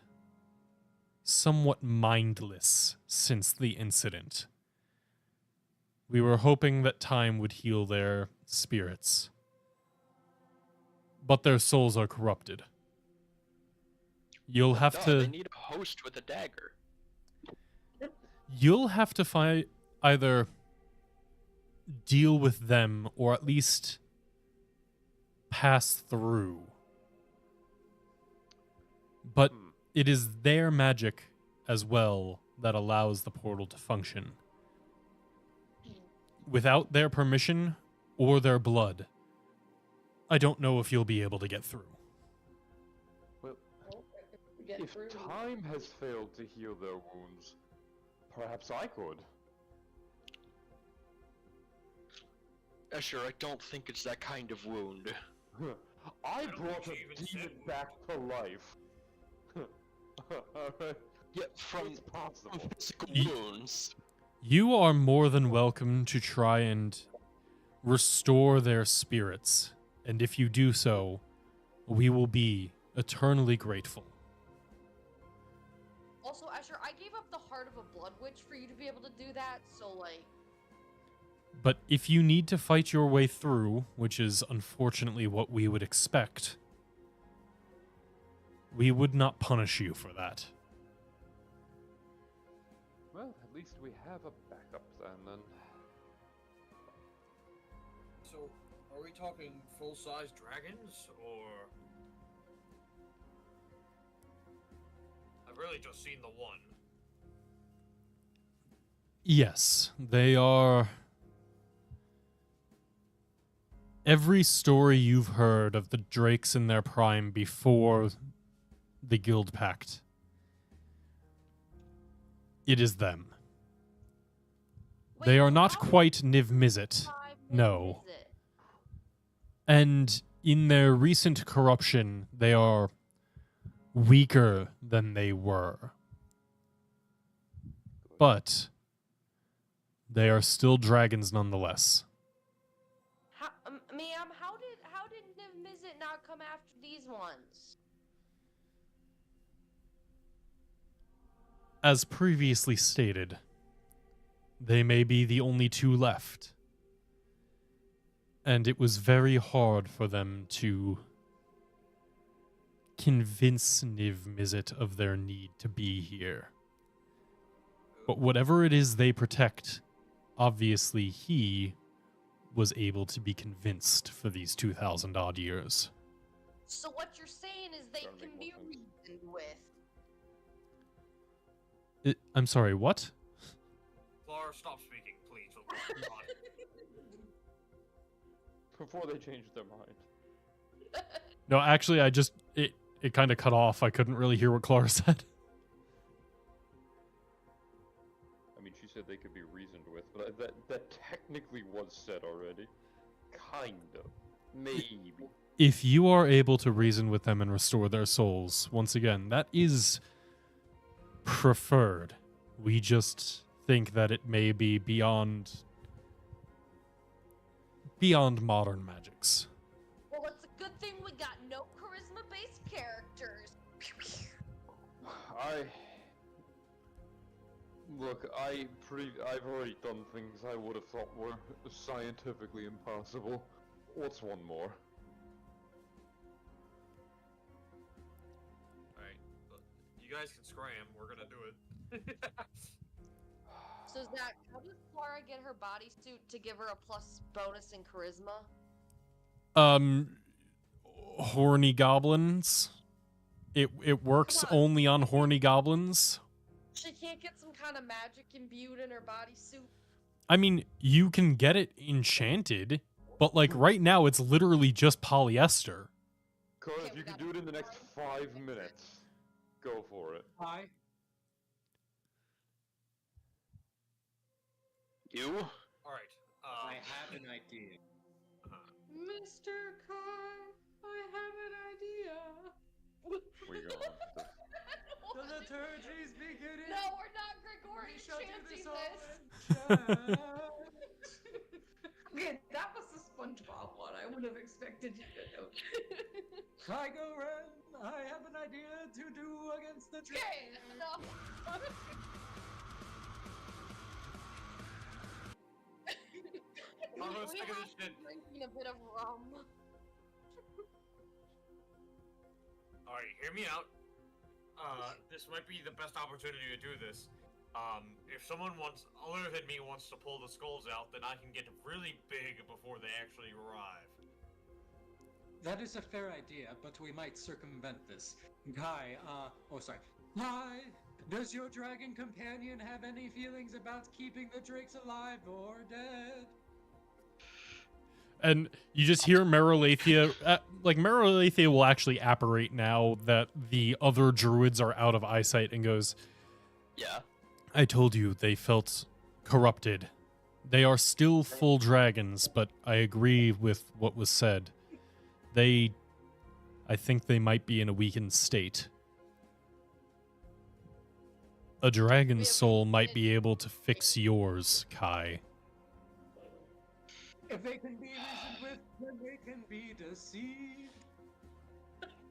somewhat mindless since the incident. We were hoping that time would heal their spirits, but their souls are corrupted. You'll have They to need a host with a dagger. you'll have to find either deal with them or at least pass through. But it is their magic as well that allows the portal to function. Without their permission or their blood, I don't know if you'll be able to get through. Well, Get if through. time has failed to heal their wounds, perhaps I could. Escher, I don't think it's that kind of wound. I don't brought think a you even demon said back to life. Alright, Yeah, from it's possible. physical Ye- wounds. You are more than welcome to try and restore their spirits, and if you do so, we will be eternally grateful. Also, Asher, I gave up the heart of a blood witch for you to be able to do that, so like. But if you need to fight your way through, which is unfortunately what we would expect, we would not punish you for that. Well, at least we have a backup plan then. So, are we talking full-size dragons, or... I've really just seen the one. Yes, they are Every story you've heard of the Drakes in their prime before the Guild Pact, it is them. They Wait, are so not how quite did Niv Mizzet. Prime No. visit? And in their recent corruption, they are weaker than they were. But they are still dragons nonetheless. Ma'am, how did Niv Mizzet not come after these ones? As previously stated, they may be the only two left. And it was very hard for them to convince Niv Mizzet of their need to be here. But whatever it is they protect, obviously he was able to be convinced for these 2,000 odd years. So what you're saying is they Trying to can make be more sense. reasoned with. I'm sorry, what? Clara, stop speaking, please. Oh, God. Before they change their mind. No, actually, it kind of cut off. I couldn't really hear what Clara said. I mean, she said they could be reasoned with, but that technically was said already. Kind of. Maybe. If you are able to reason with them and restore their souls, once again, that is preferred. We just think that it may be beyond modern magics. Well, it's a good thing we got no charisma-based characters. Look, I've already done things I would have thought were scientifically impossible. What's one more? Alright, you guys can scram. We're gonna do it. So Zach, how does Clara get her bodysuit to give her a plus bonus in charisma? Horny goblins. It works Come on. only on horny goblins. She can't get some kind of magic imbued in her bodysuit. I mean, you can get it enchanted, but like right now it's literally just polyester. Cora, Okay, if we you can gotta do it in the next find 5 minutes, go for it. Hi. You? Alright, I have an idea. Mr. Kai, I have an idea. We go on. The liturgy's beginning. No, we're not Gregorian We shall do chanting this all this. in chant. Okay, that was the SpongeBob one. I would have expected you to know. Kygo Ren, I have an idea to do against the Okay, enough. I'm gonna we stick have this shit. drinking a bit of rum. Alright, hear me out. This might be the best opportunity to do this. If someone other than me wants to pull the skulls out, then I can get really big before they actually arrive. That is a fair idea, but we might circumvent this. Guy, Hi, does your dragon companion have any feelings about keeping the drakes alive or dead? And you just hear Merolathia, like Merolathia will actually apparate now that the other druids are out of eyesight and goes, Yeah. I told you they felt corrupted. They are still full dragons, but I agree with what was said. I think they might be in a weakened state. A dragon's soul might be able to fix yours, Kai. If they can be reasoned with, then they can be deceived.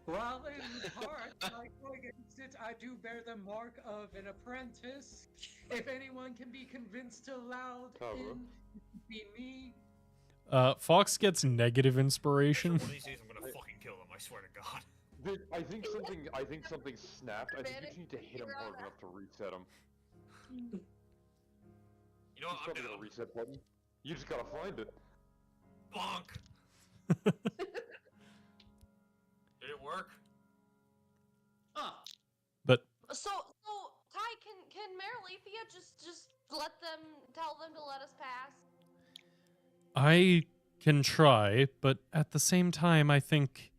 While in part I go against it, I do bear the mark of an apprentice. If anyone can be convinced to allow Cover. in, it could be me. Fox gets negative One inspiration. of these days I'm gonna fucking kill them, I swear to God. I think something snapped. I think you just need to hit him hard enough to reset him. You know He's what, I'm probably got a down. reset button. You just gotta find it. Bonk! Did it work? But So Kai, can Merolathia just tell them to let us pass? I can try, but at the same time, I think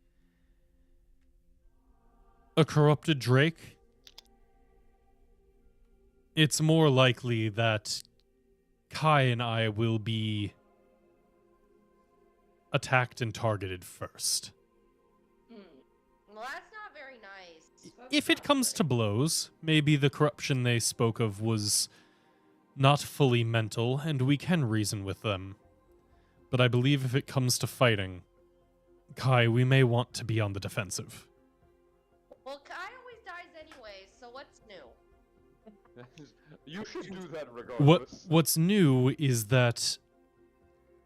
a corrupted Drake, it's more likely that Kai and I will be attacked and targeted first. Well, that's not very nice. If it comes to blows, maybe the corruption they spoke of was not fully mental, and we can reason with them. But I believe if it comes to fighting, Kai, we may want to be on the defensive. Well, Kai always dies anyway, so what's new? You should do that regardless. What's new is that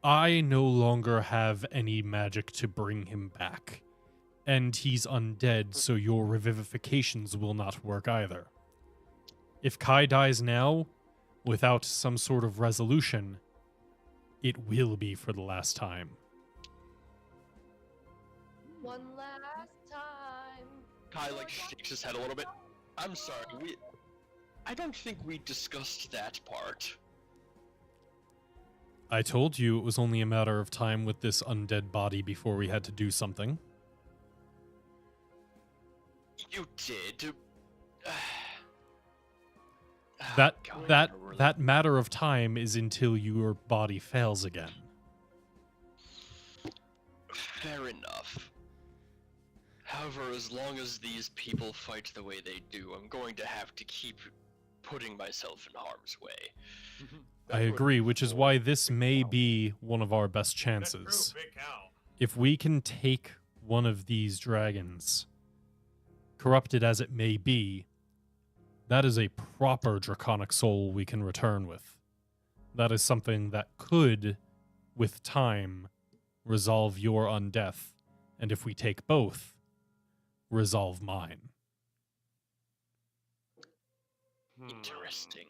I no longer have any magic to bring him back. And he's undead, so your revivifications will not work either. If Kai dies now, without some sort of resolution, it will be for the last time. One last time. Kai like shakes his head a little bit. I'm sorry, I don't think we discussed that part. I told you it was only a matter of time with this undead body before we had to do something. You did. That matter of time is until your body fails again. Fair enough. However, as long as these people fight the way they do, I'm going to have to keep putting myself in harm's way. I agree, which is why this may be one of our best That's chances. true, big cow. If we can take one of these dragons, corrupted as it may be, that is a proper draconic soul we can return with. That is something that could, with time, resolve your undeath, and if we take both, resolve mine. Interesting.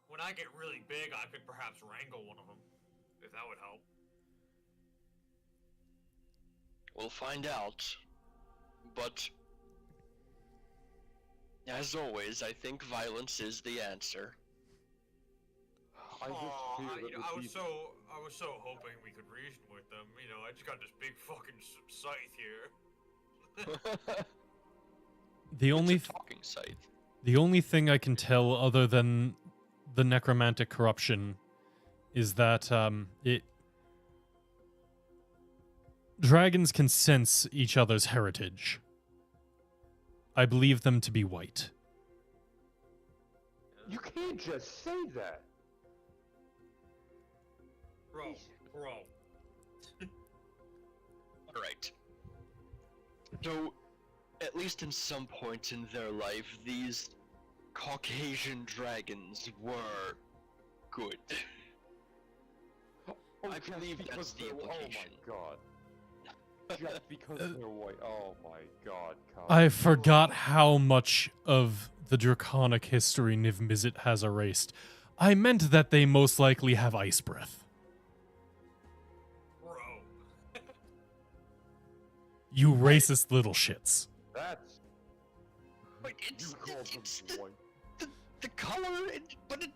When I get really big, I could perhaps wrangle one of them, if that would help. We'll find out. But as always, I think violence is the answer. I just Aw, feel I, that you know, would I be... was so hoping we could reason with them. You know, I just got this big fucking scythe here. The only It's a talking scythe. The only thing I can tell other than the necromantic corruption is that dragons can sense each other's heritage. I believe them to be white. You can't just say that. Bro. Alright. So, at least in some point in their life, these Caucasian dragons were good. Oh, I just believe because that's the they're- implication. Oh my god. Just because they're white. Oh my god, Kyle. I forgot how much of the draconic history Niv Mizzet has erased. I meant that they most likely have ice breath. Bro. You racist little shits. That's... Wait, You it's called them white. the color,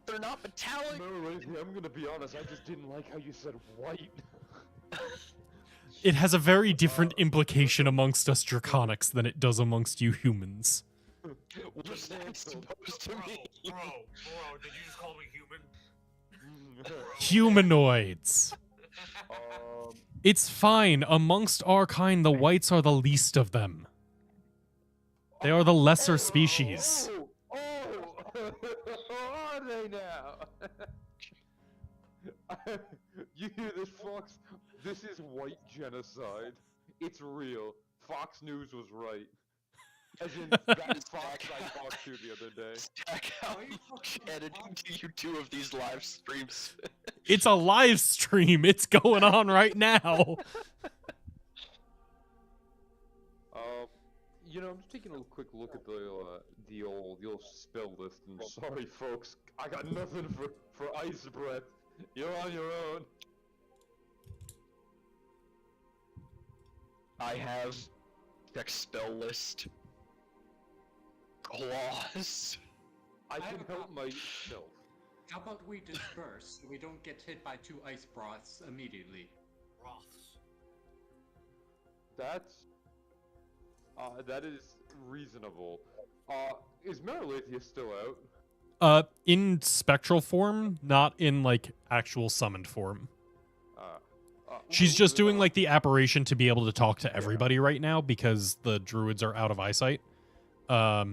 they're not metallic. No, Raising, I'm gonna be honest, I just didn't like how you said white. It has a very different implication amongst us draconics than it does amongst you humans. What's that supposed to Bro, mean? did you just call me human? Humanoids. It's fine. Amongst our kind, the whites are the least of them. They are the lesser species. Are they now? You hear this, Fox? This is white genocide. It's real. Fox News was right. As in, that Fox I talked to the other day. Stack, how much editing do you do of these live streams? It's a live stream. It's going on right now. You know, I'm just taking a quick look at the old spell list, and sorry, folks, I got nothing for ice breath. You're on your own. I have check spell list. Claws. I have can a help myself. How about we disperse so we don't get hit by two ice broths immediately? broths. That is reasonable. Is Merilithia still out? In spectral form, not in like actual summoned form. She's just doing like the apparition to be able to talk to everybody right now because the druids are out of eyesight. But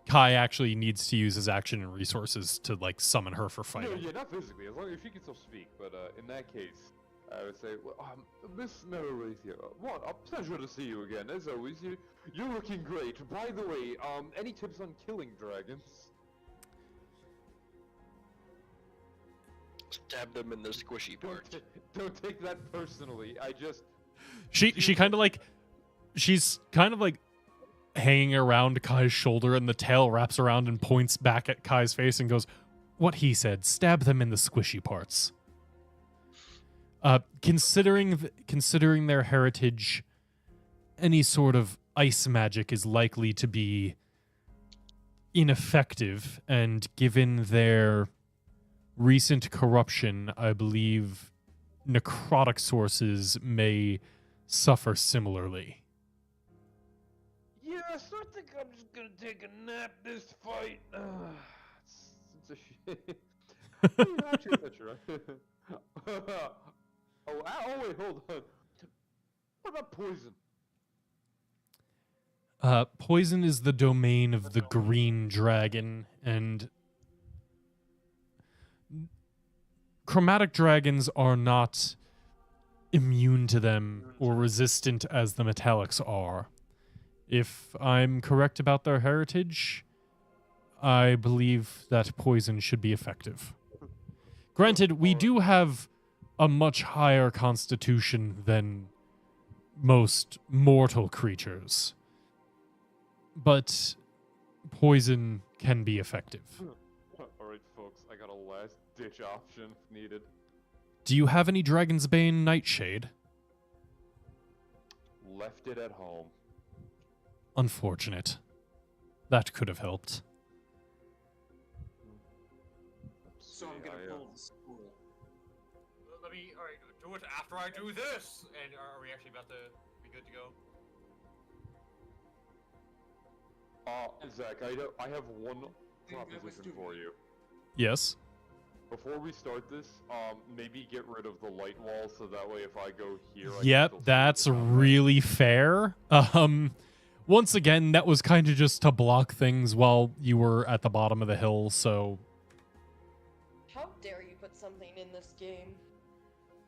Kai actually needs to use his action and resources to like summon her for No, fighting. yeah, not physically, as long as she can still speak. But in that case, I would say, well, Miss Merilithia, what a pleasure to see you again. As always, you're looking great. By the way, any tips on killing dragons? Stab them in the squishy part. Don't take that personally. She kind of like she's kind of like hanging around Kai's shoulder, and the tail wraps around and points back at Kai's face and goes, "What he said, stab them in the squishy parts." Considering their heritage, any sort of ice magic is likely to be ineffective, and given their recent corruption, I believe necrotic sources may suffer similarly. Yes, I think I'm just gonna take a nap this fight. It's a shame. Actually, that's right. Oh, wait, hold on. What about poison? Poison is the domain of the green dragon, and chromatic dragons are not immune to them or resistant as the metallics are. If I'm correct about their heritage, I believe that poison should be effective. Granted, we do have a much higher constitution than most mortal creatures, but poison can be effective. Alright, folks, I got a last-ditch option if needed. Do you have any Dragon's Bane Nightshade? Left it at home. Unfortunate. That could have helped. So I'm gonna pull the school. Let me, alright, do it after I do this! And are we actually about to be good to go? Zach, I have one proposition for you. Yes? Before we start this, maybe get rid of the light wall so that way if I go here, I can Yep, still see that's the combat. really fair. Once again, that was kind of just to block things while you were at the bottom of the hill, so How dare you put something in this game?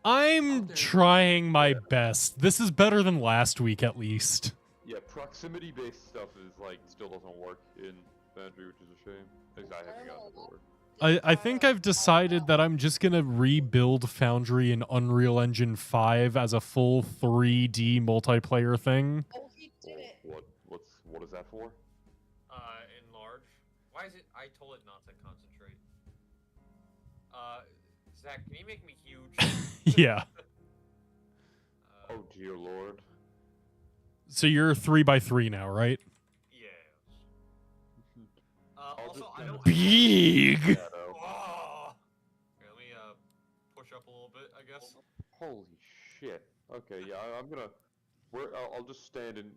I'm trying my best. This is better than last week, at least. Yeah, proximity-based stuff is like still doesn't work in Foundry, which is a shame. Because I haven't gotten it to work. I think I've decided that I'm just gonna rebuild Foundry in Unreal Engine 5 as a full 3D multiplayer thing. Oh, he did it. What is that for? Enlarge. Why is it, I told it not to concentrate. Zach, can you make me huge? Yeah. Oh dear lord. So you're 3x3 now, right? Yes. I'll Also, just I don't... Big! Shadow. Oh! Okay, let me, push up a little bit, I guess. Holy shit. Okay, yeah, I'm gonna... I'll just stand in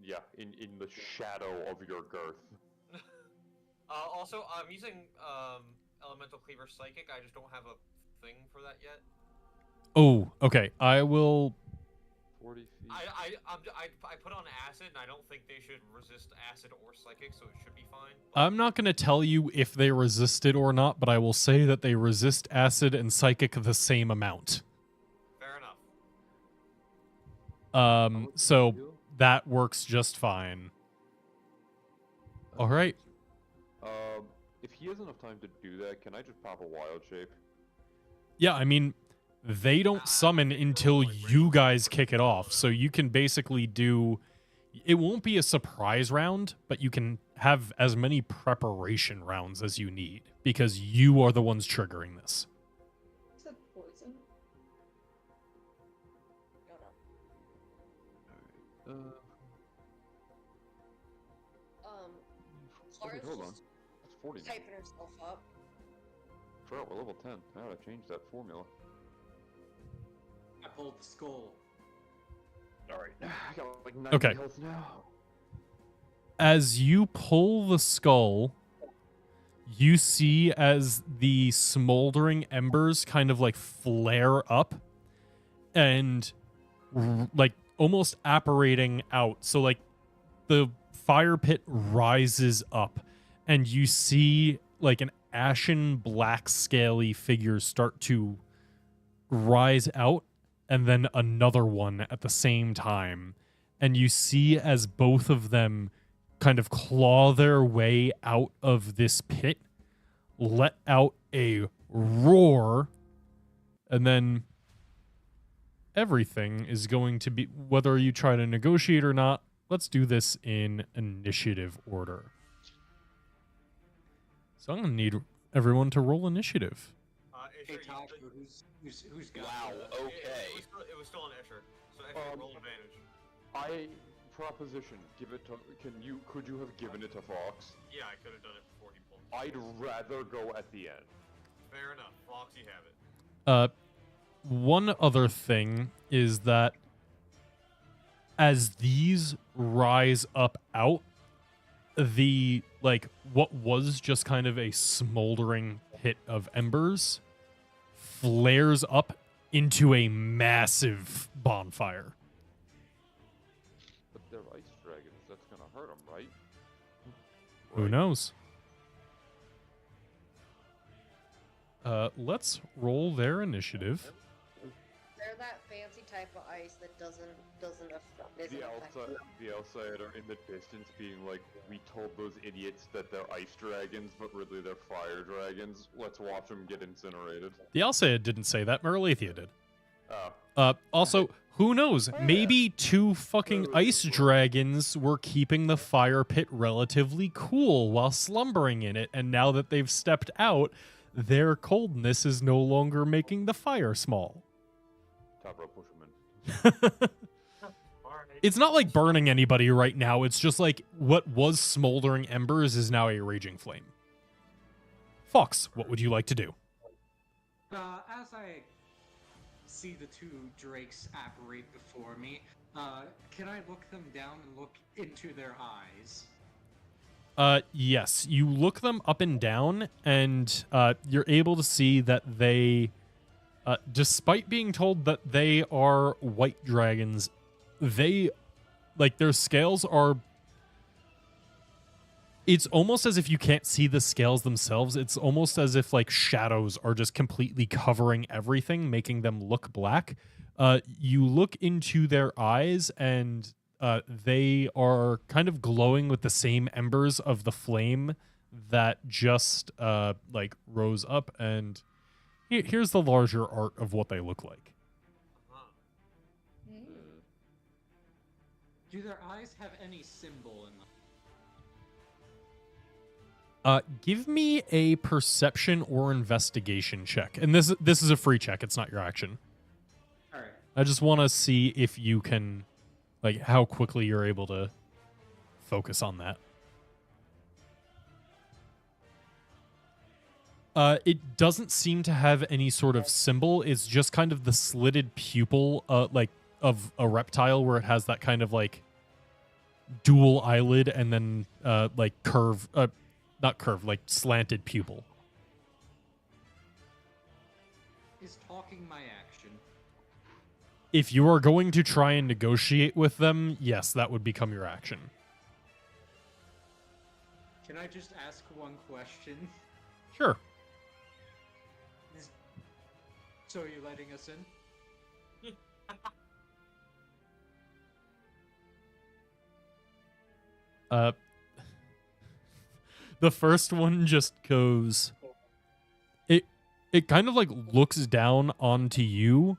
the shadow of your girth. Also, I'm using, Elemental Cleaver Psychic. I just don't have a thing for that yet. Oh, okay. I will... 40 feet. I put on acid, and I don't think they should resist acid or psychic, so it should be fine. I'm not going to tell you if they resist it or not, but I will say that they resist acid and psychic the same amount. Fair enough. So that works just fine. All right. If he has enough time to do that, can I just pop a wild shape? Yeah, I mean, they don't summon until you guys kick it off, so you can basically do... It won't be a surprise round, but you can have as many preparation rounds as you need, because you are the ones triggering this. Is that poison? No, no. Oh, wait, Laura's hold on. just That's 40 now. hyping herself up. Forgot we're level 10. How did I change that formula? I pulled the skull. Alright, I got like 90 Okay. health now. As you pull the skull, you see as the smoldering embers kind of like flare up and like almost apparating out. So like the fire pit rises up and you see like an ashen black scaly figure start to rise out, and then another one at the same time. And you see as both of them kind of claw their way out of this pit, let out a roar, and then everything is going to be, whether you try to negotiate or not, let's do this in initiative order. So I'm going to need everyone to roll initiative. Hey, Escher, Todd, who's got Wow, the- okay. It was still on Escher. So Escher, roll advantage. Proposition, give it to, could you have given it to Fox? Yeah, I could have done it before he pulled. I'd rather go at the end. Fair enough. Fox, you have it. One other thing is that as these rise up out, the like what was just kind of a smoldering pit of embers flares up into a massive bonfire. But they're ice dragons, that's gonna hurt them, right? Who knows? Let's roll their initiative. They're that fancy type of ice that isn't affected. The outsider in the distance being like, we told those idiots that they're ice dragons, but really they're fire dragons. Let's watch them get incinerated. The Alseid didn't say that. Merolithia did. Oh. Also, who knows? Maybe two fucking ice dragons were keeping the fire pit relatively cool while slumbering in it, and now that they've stepped out, their coldness is no longer making the fire small. Top row, push them in. It's not like burning anybody right now. It's just like what was smoldering embers is now a raging flame. Fox, what would you like to do? As I see the two drakes apparate before me, can I look them down and look into their eyes? Yes. You look them up and down, and you're able to see that they, despite being told that they are white dragons, they, like, their scales are... It's almost as if you can't see the scales themselves. It's almost as if, like, shadows are just completely covering everything, making them look black. You look into their eyes, and they are kind of glowing with the same embers of the flame that just, like, rose up. And here's the larger art of what they look like. Do their eyes have any symbol in them? Give me a perception or investigation check. And this is a free check. It's not your action. All right. I just want to see if you can, like, how quickly you're able to focus on that. It doesn't seem to have any sort of symbol. It's just kind of the slitted pupil, like, of a reptile where it has that kind of, like, dual eyelid and then, like, like, slanted pupil. Is talking my action? If you are going to try and negotiate with them, yes, that would become your action. Can I just ask one question? Sure. So are you letting us in? The first one just goes... It kind of, like, looks down onto you.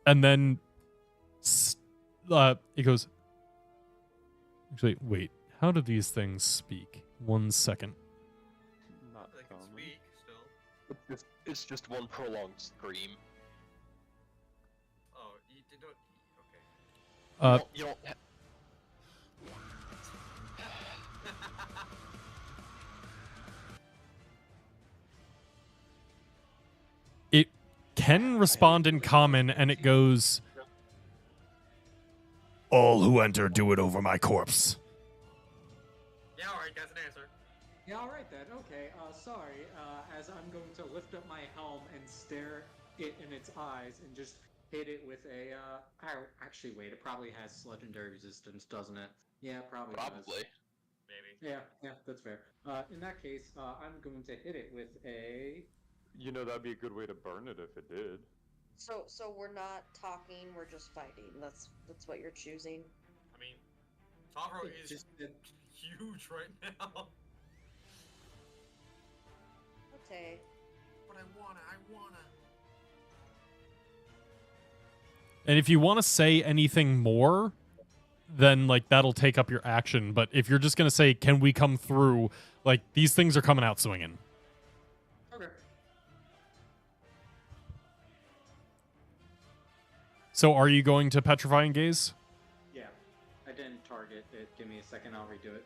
And then... it goes... Actually, wait. How do these things speak? 1 second. Not They can common. speak still. It's just one prolonged scream. Oh, you did not. Okay. You don't can respond in common, and it goes, "All who enter do it over my corpse." Yeah, alright, that's an answer. Yeah, alright then. Okay, sorry. As I'm going to lift up my helm and stare it in its eyes and just hit it with a, actually, wait, it probably has legendary resistance, doesn't it? Yeah, probably does. Probably. Maybe. Yeah, that's fair. In that case, I'm going to hit it with a... You know, that'd be a good way to burn it if it did. So we're not talking, we're just fighting. That's what you're choosing. I mean, Tavro It is just did- huge right now. Okay. But I wanna. And if you want to say anything more, then like that'll take up your action. But if you're just gonna say, "Can we come through?" Like these things are coming out swinging. Okay. So are you going to Petrifying Gaze? Yeah. I didn't target it. Give me a second, I'll redo it.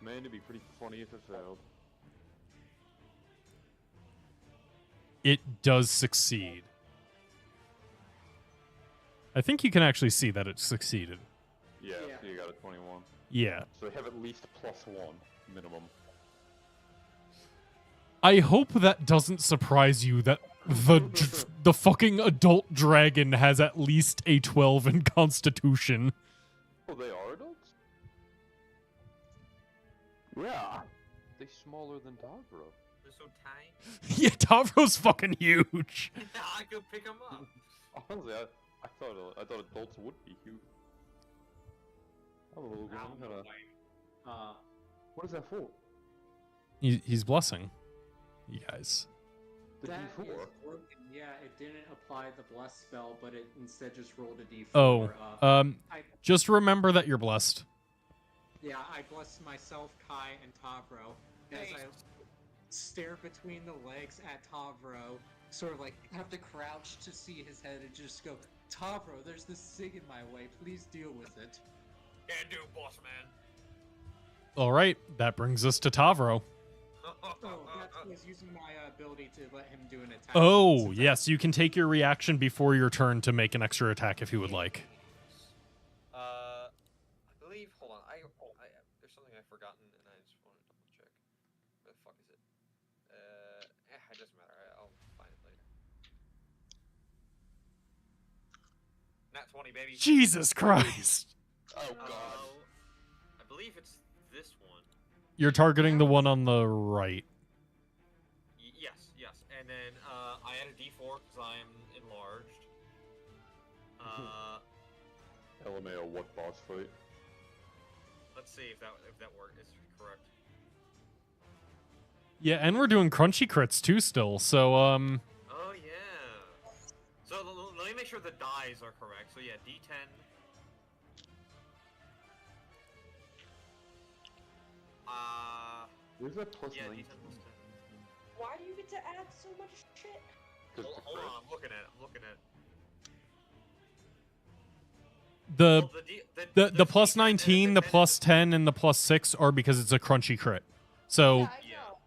Man, it'd be pretty funny if it failed. It does succeed. I think you can actually see that it succeeded. Yeah, Yeah. so you got a 21. Yeah. So they have at least +1 minimum. I hope that doesn't surprise you that the fucking adult dragon has at least a 12 in Constitution. Oh, they are adults? Yeah. They smaller than Dogro. They're so tiny. Yeah, Tavro's fucking huge. Yeah, I could pick them up. Honestly, I thought adults would be huge. Hello, Logan. I'm gonna... What is that for? He's blessing you guys. The That D4? is broken. Yeah, it didn't apply the bless spell, but it instead just rolled a d4. Oh, I, just remember that you're blessed. yeah, I bless myself, Kai, and Tavro as I stare between the legs at Tavro, sort of like have to crouch to see his head and just go, Tavro, there's this thing in my way, please deal with it. Can do, boss man. All right, that brings us to Tavro. Oh, that was using my ability to let him do an attack. Oh, Since yes, you can take your reaction before your turn to make an extra attack if you would like. I believe. Hold on. There's something I've forgotten, and I just want to double check. Where the fuck is it? It doesn't matter. I'll find it later. Nat 20, baby. Jesus Christ. Oh god. I believe it's this one. You're targeting the one on the right. Yes. And then I add a D4 because I'm enlarged. LMAO, what boss fight? Let's see if that works. Is correct. Yeah, and we're doing crunchy crits too still, so, Oh yeah. So let me make sure the dies are correct. So yeah, D10. Where's that +19? Yeah, D10 plus 10. Why do you get to add so much shit? Hold on, I'm looking at it. the Well, the plus D10 19, the plus 10, and the plus 6 are because it's a crunchy crit. So, Yeah, I Yeah. know.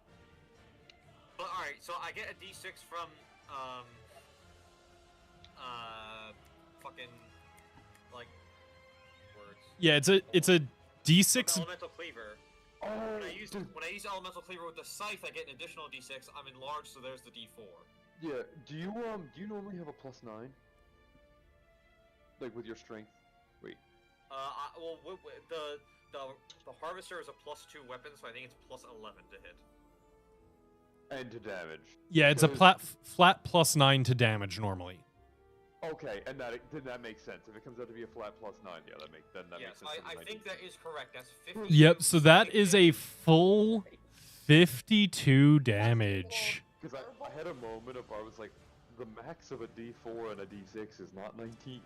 But alright, so I get a D6 from fucking like words. yeah, it's a From D6. Elemental Cleaver. Oh, When I use Elemental Cleaver with the scythe, I get an additional D6. I'm enlarged, so there's the D4. yeah. Do you normally have a +9? Like with your strength? Wait. The Harvester is a +2 weapon, so I think it's +11 to hit. And to damage. Yeah, it's a Because- flat plus 9 to damage normally. Okay, and then that makes sense. If it comes out to be a flat +9, yeah, that makes Yes, sense. I think that is correct. That's 50. Yep, so that is a full 52 damage. Because I had a moment of I was like, the max of a D4 and a D6 is not 19.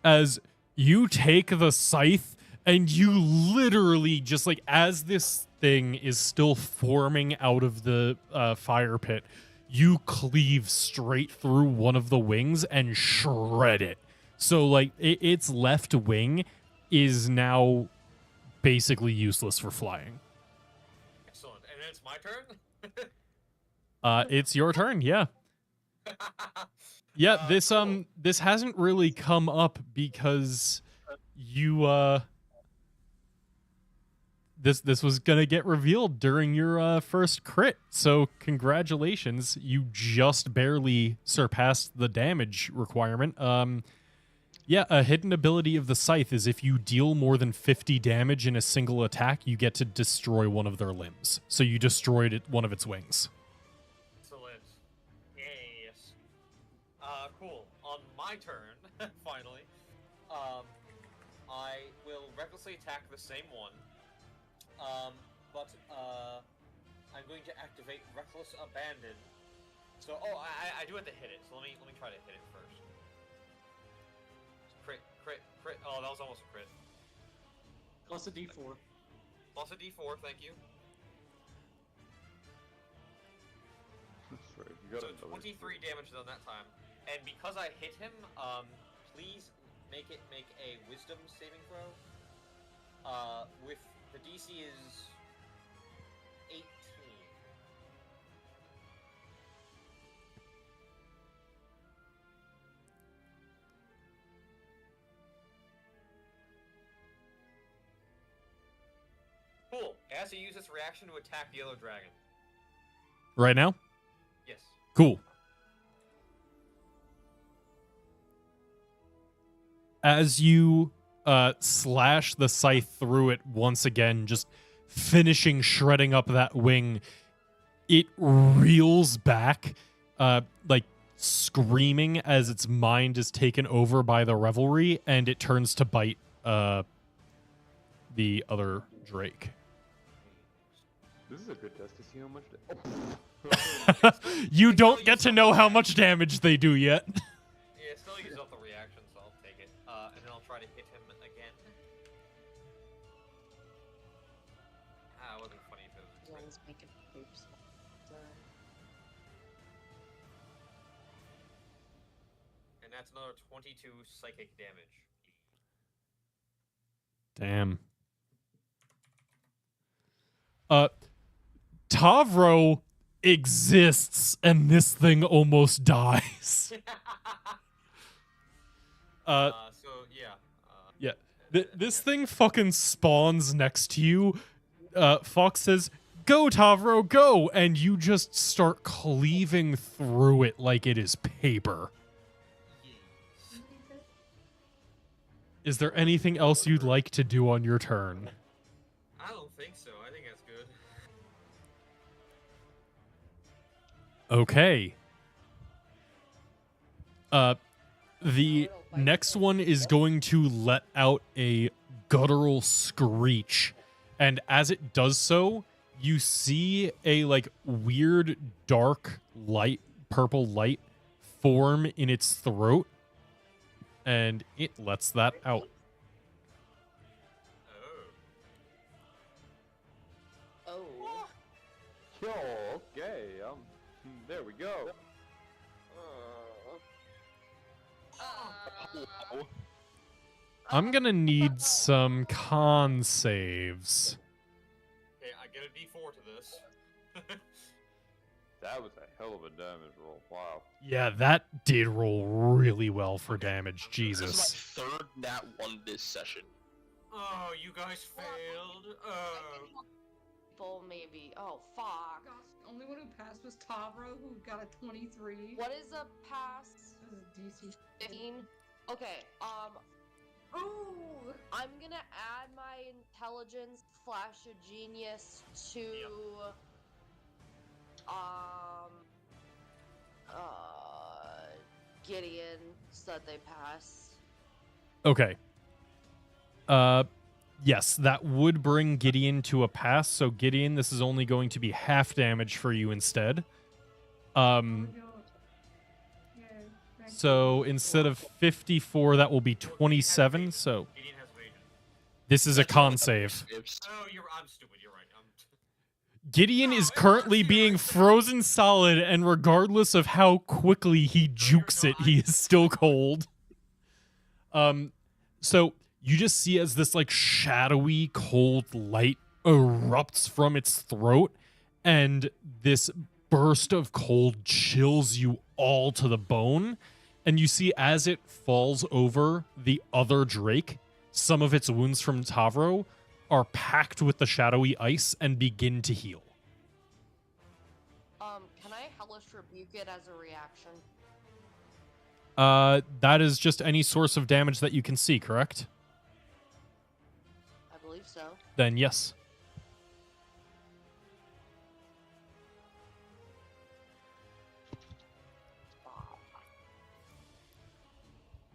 As you take the scythe and you literally just like as this thing is still forming out of the fire pit, you cleave straight through one of the wings and shred it. So like its left wing is now basically useless for flying. Excellent. And then it's my turn? It's your turn. Yeah. Yeah, Cool. this hasn't really come up because you this was gonna get revealed during your first crit. So congratulations, you just barely surpassed the damage requirement. Yeah, a hidden ability of the scythe is if you deal more than 50 damage in a single attack, you get to destroy one of their limbs. So you destroyed one of its wings. Excellent. Yes. Cool. On my turn, finally, I will recklessly attack the same one. But I'm going to activate Reckless Abandon. So, I do have to hit it. So let me try to hit it first. Crit. Oh, that was almost a crit. Plus a D4. Plus a D4, thank you. That's right. You got So 23 damage on that time. And because I hit him, please make a Wisdom saving throw. With the DC is 18. Cool. It has to use its reaction to attack the other dragon. Right now? Yes. Cool. As you slash the scythe through it once again, just finishing shredding up that wing, it reels back, like screaming as its mind is taken over by the revelry, and it turns to bite the other drake. This is a good test to see how much. You don't get to know how much damage they do yet. Yeah, still use up the reaction, so I'll take it. And then I'll try to hit him again. It wasn't funny if it was crit. One's making oops. And that's another 22 psychic damage. Damn. Tavro exists, and this thing almost dies. So, yeah. Yeah. This thing fucking spawns next to you. Fox says, "Go, Tavro, go!" And you just start cleaving through it like it is paper. Is there anything else you'd like to do on your turn? I don't think so. I think that's good. Okay. The next one is going to let out a guttural screech, and as it does so, you see a like weird dark light, purple light form in its throat, and it lets that out. Oh. Oh. Yo, okay. There we go. I'm gonna need some con saves. Okay, I get a D4 to this. That was a hell of a damage roll. Wow. Yeah, that did roll really well for damage. This Jesus. is my third nat 1 this session. Oh, you guys failed. Full maybe. Oh fuck. Gosh, the only one who passed was Tavro, who got a 23. What is a pass? This is DC 15. Okay. Ooh! I'm gonna add my intelligence flash of genius to Gideon so that they pass. Okay. Yes, that would bring Gideon to a pass. So Gideon, this is only going to be half damage for you instead. So instead of 54, that will be 27. So Gideon has evasion. this is a con save. Oh, I'm stupid. You're right. Gideon is currently being frozen solid, and regardless of how quickly he jukes it, he is still cold. So you just see as this like shadowy cold light erupts from its throat, and this burst of cold chills you all to the bone, and you see as it falls over the other drake, some of its wounds from Tavro are packed with the shadowy ice and begin to heal. Can I hellish rebuke it as a reaction? That is just any source of damage that you can see, correct? I believe so. Then yes.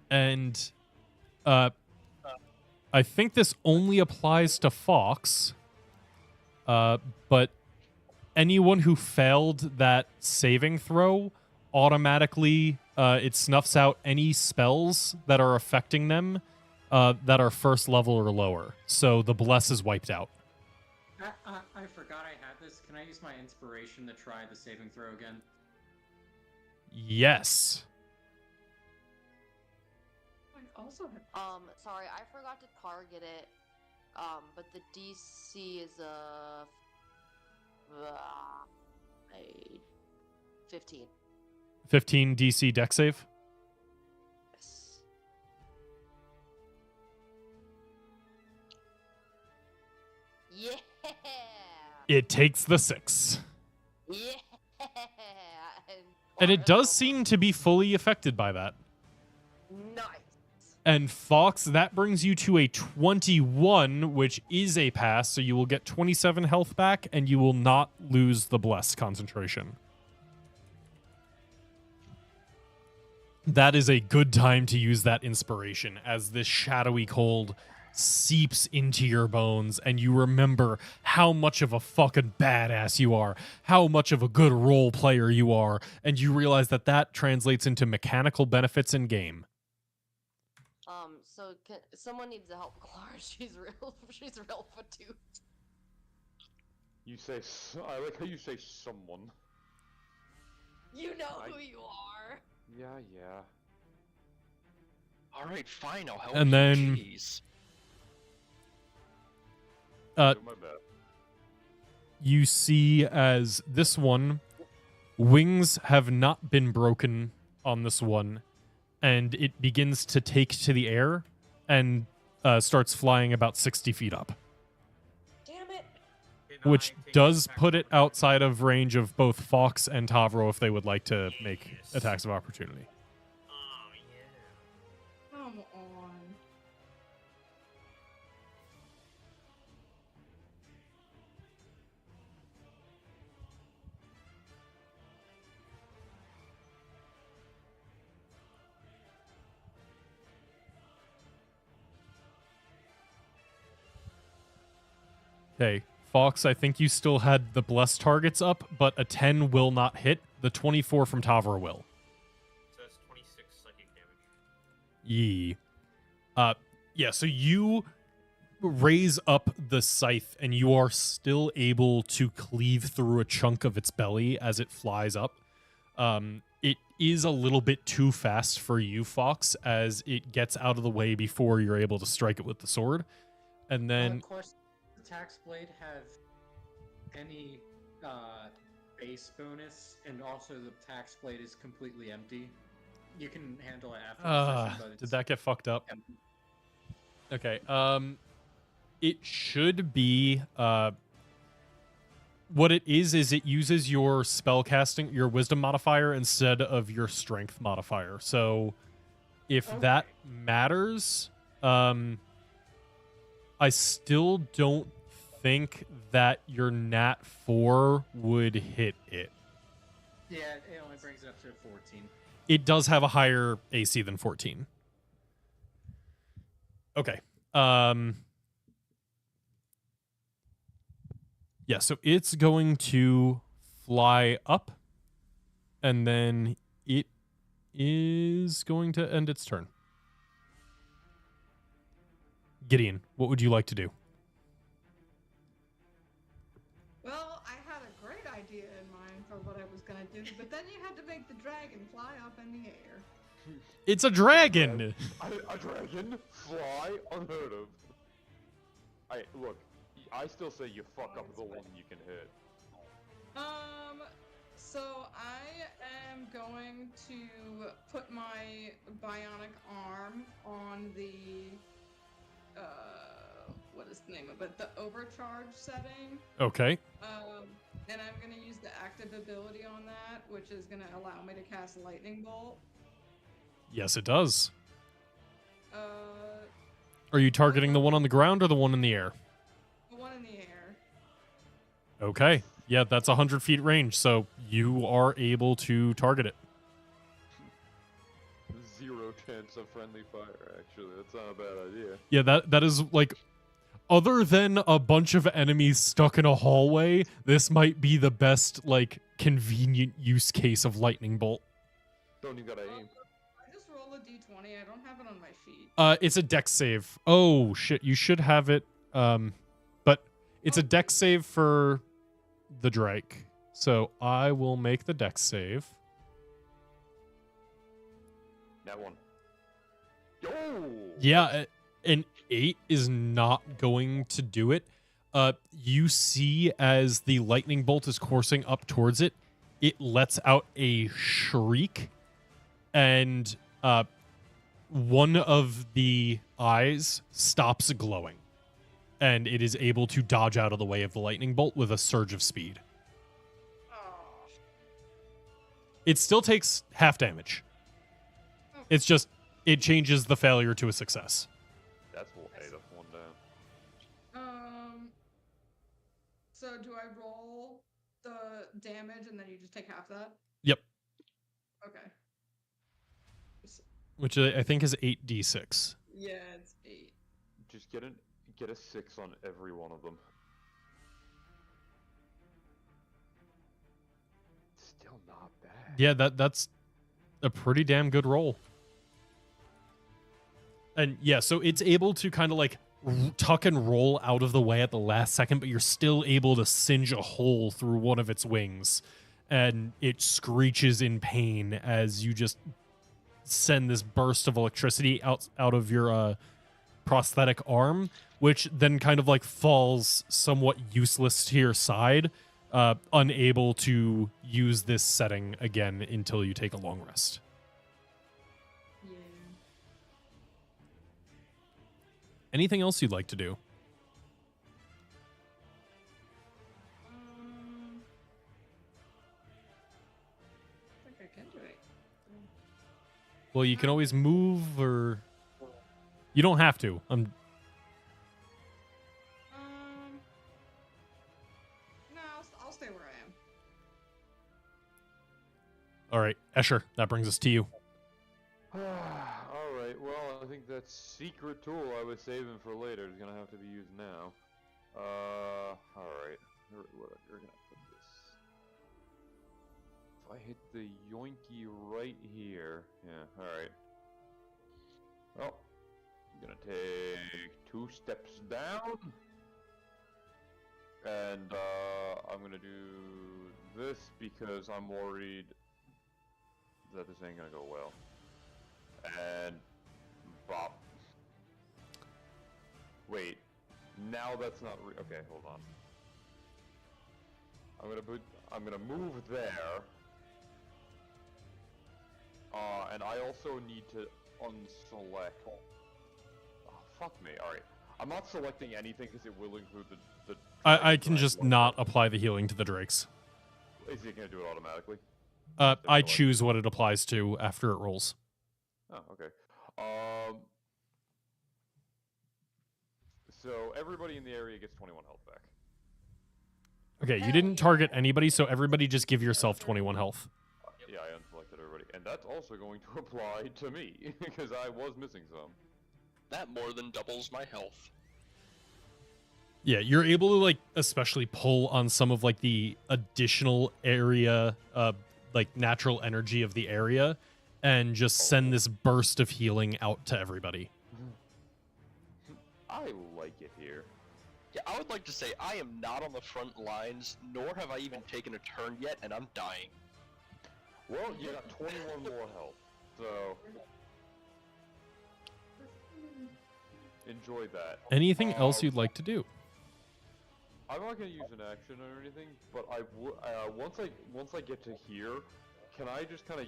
And I think this only applies to Fox, but anyone who failed that saving throw automatically it snuffs out any spells that are affecting them that are first level or lower. So the bless is wiped out. I forgot I had this. Can I use my inspiration to try the saving throw again? Yes. I also have. Sorry, I forgot to target it. But the DC is a 15. 15 DC deck save. Yes. Yeah. It takes the 6. Yeah. And it does seem to be fully affected by that. Nice. And Fox, that brings you to a 21, which is a pass, so you will get 27 health back, and you will not lose the Bless concentration. That is a good time to use that inspiration, as this shadowy cold seeps into your bones, and you remember how much of a fucking badass you are, how much of a good role player you are, and you realize that that translates into mechanical benefits in game. So someone needs to help Clara. She's real fatigued. You say, I like how you say someone. You know who you are. Yeah. Alright, fine, I'll help And you, then- jeez. Do my best. You see as this one, wings have not been broken on this one, and it begins to take to the air and starts flying about 60 feet up, Damn it. which does put it outside of range of both Fox and Tavro if they would like to make attacks of opportunity. Oh, yeah. Come on. Okay, Fox, I think you still had the blessed targets up, but a 10 will not hit. The 24 from Tavro will. So that's 26 psychic damage. Yee. Yeah, so you raise up the scythe and you are still able to cleave through a chunk of its belly as it flies up. It is a little bit too fast for you, Fox, as it gets out of the way before you're able to strike it with the sword. And then Of course, the tax blade have any base bonus, and also the tax blade is completely empty. You can handle it after the session, but did that get fucked up? empty. Okay. It should be what it is it uses your spell casting, your wisdom modifier instead of your strength modifier. So if that matters, I still don't think that your nat 4 would hit it. Yeah, it only brings it up to 14. It does have a higher AC than 14. Okay. Yeah, so it's going to fly up, and then it is going to end its turn. Gideon, what would you like to do? Well, I had a great idea in mind for what I was gonna do, but then you had to make the dragon fly up in the air. It's a dragon! A dragon? Fly? Unheard of. I still say you fuck up the one you can hit. So going to put my bionic arm on the what is the name of it? The overcharge setting. Okay. And I'm gonna use the active ability on that, which is gonna allow me to cast lightning bolt. Yes, it does. Uh, Are you targeting the one on the ground or the one in the air? the one in the air. Okay. Yeah, that's 100 feet range, so you are able to target it. 0 chance of friendly fire, actually. That's not a bad idea. Yeah, that is like, other than a bunch of enemies stuck in a hallway, this might be the best, like, convenient use case of lightning bolt. Don't even gotta aim. I just roll a d20. I don't have it on my sheet. It's a dex save. Oh shit, you should have it. But it's a dex save for the Drake. So I will make the dex save. That one. Yo! Yeah, an 8 is not going to do it. You see as the lightning bolt is coursing up towards it, it lets out a shriek, and one of the eyes stops glowing, and it is able to dodge out of the way of the lightning bolt with a surge of speed. Oh. It still takes half damage. It's just, it changes the failure to a success. That's what hey, that's one down. So do I roll the damage and then you just take half that? Yep. Okay. Which I think is 8d6. Yeah, it's 8. Just get a 6 on every one of them. Still not bad. Yeah, that's a pretty damn good roll. And yeah, so it's able to kind of like tuck and roll out of the way at the last second, but you're still able to singe a hole through one of its wings. And it screeches in pain as you just send this burst of electricity out of your prosthetic arm, which then kind of like falls somewhat useless to your side, unable to use this setting again until you take a long rest. Yeah. Anything else you'd like to do? I think I can do it. Well, you can always move, or you don't have to. No, I'll stay where I am. All right, Escher, that brings us to you. Alright, well, I think that secret tool I was saving for later is gonna have to be used now. Alright. We're gonna put this. If I hit the yoinky right here. Yeah, alright. Well, I'm gonna take 2 steps down. And, I'm gonna do this because I'm worried that this ain't gonna go well. And bop. Wait, now that's not okay. Hold on. I'm gonna move there. And I also need to unselect. Oh, fuck me. All right, I'm not selecting anything because it will include the. I can just not apply the healing to the drakes. Is it gonna do it automatically? I choose what it applies to after it rolls. Oh, okay. So everybody in the area gets 21 health back. Okay, you didn't target anybody, so everybody just give yourself 21 health. Yeah, I unselected everybody. And that's also going to apply to me, because I was missing some. That more than doubles my health. Yeah, you're able to, like, especially pull on some of, like, the additional area, like, natural energy of the area, and just send this burst of healing out to everybody. I like it here. Yeah, I would like to say I am not on the front lines, nor have I even taken a turn yet, and I'm dying. Well, you got 21 more health, so enjoy that. Anything else you'd like to do? I'm not gonna use an action or anything, but once I get to here, can I just kind of,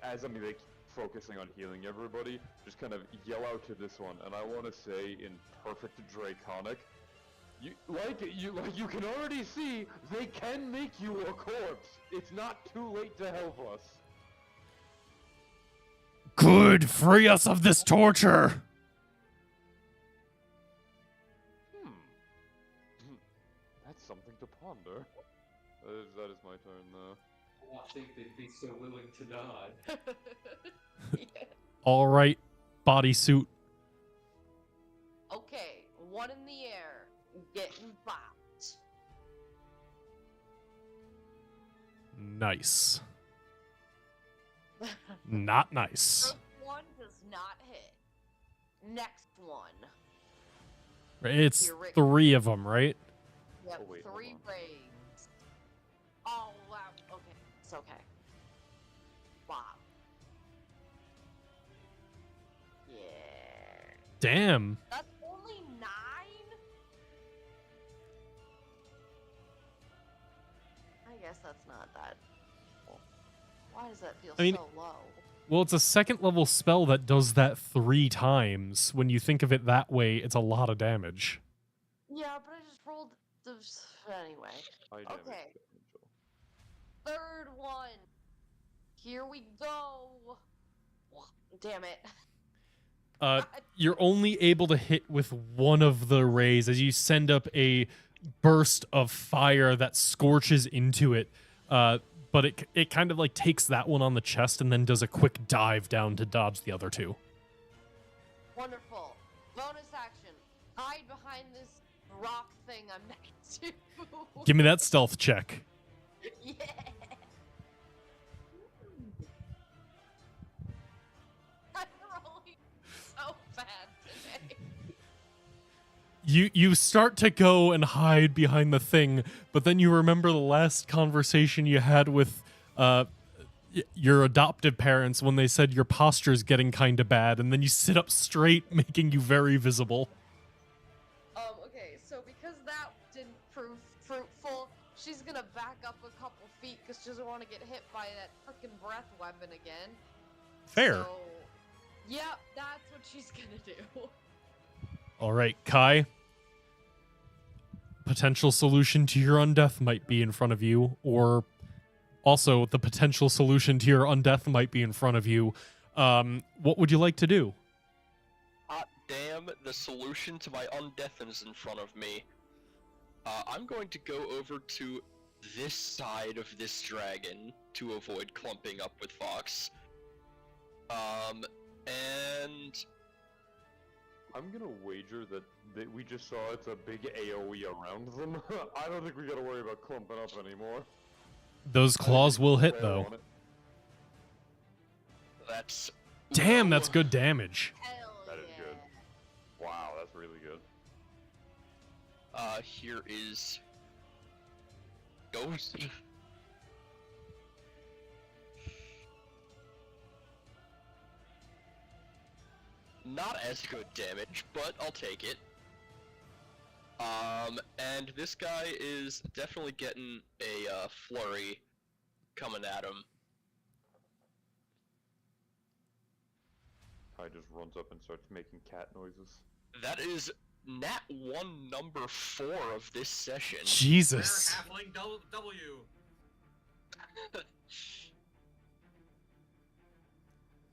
as I'm like focusing on healing everybody, just kind of yell out to this one, and I want to say in perfect Draconic, you can already see they can make you a corpse. It's not too late to help us. Good, free us of this torture. That's something to ponder. That is my turn, though. I think they'd be so willing to die. Yeah. All right, bodysuit. Okay, one in the air, getting bopped. Nice. Not nice. First one does not hit. Next one. It's Here, Rick. 3 of them, right? Yep, Oh, wait, hold 3 on. raids. Oh, wow. Okay, it's okay. Bop. Yeah. Damn. That's only 9? I guess that's not that. Why does that feel I mean- so low? Well, it's a 2nd level spell that does that 3 times. When you think of it that way, it's a lot of damage. Yeah, but I just rolled the. Anyway. High damage Okay. potential. 3rd one. Here we go. Damn it. You're only able to hit with one of the rays as you send up a burst of fire that scorches into it. But it kind of like takes that one on the chest and then does a quick dive down to dodge the other 2. Wonderful. Bonus action. Hide behind this rock thing I'm next to. Give me that stealth check. Yeah. I'm rolling so bad today. You start to go and hide behind the thing, but then you remember the last conversation you had with your adoptive parents when they said your posture's getting kind of bad, and then you sit up straight, making you very visible. Okay, so because that didn't prove fruitful, she's gonna back up a couple feet because she doesn't want to get hit by that frickin' breath weapon again. Fair. So, yep, that's what she's gonna do. All right, Kai. Potential solution to your undeath might be in front of you, or also the potential solution to your undeath might be in front of you. What would you like to do? Hot damn, the solution to my undeath is in front of me. I'm going to go over to this side of this dragon to avoid clumping up with Fox. And I'm gonna wager that we just saw it's a big AoE around them. I don't think we gotta worry about clumping up anymore. Those claws will hit, Fair though. on it. that's... Damn, that's good damage. Hell That is good. Wow, that's really good. Here is... Ghost. Not as good damage, but I'll take it. And this guy is definitely getting a flurry coming at him. Kai just runs up and starts making cat noises. That is nat 1 number 4 of this session. Jesus. Halfling W.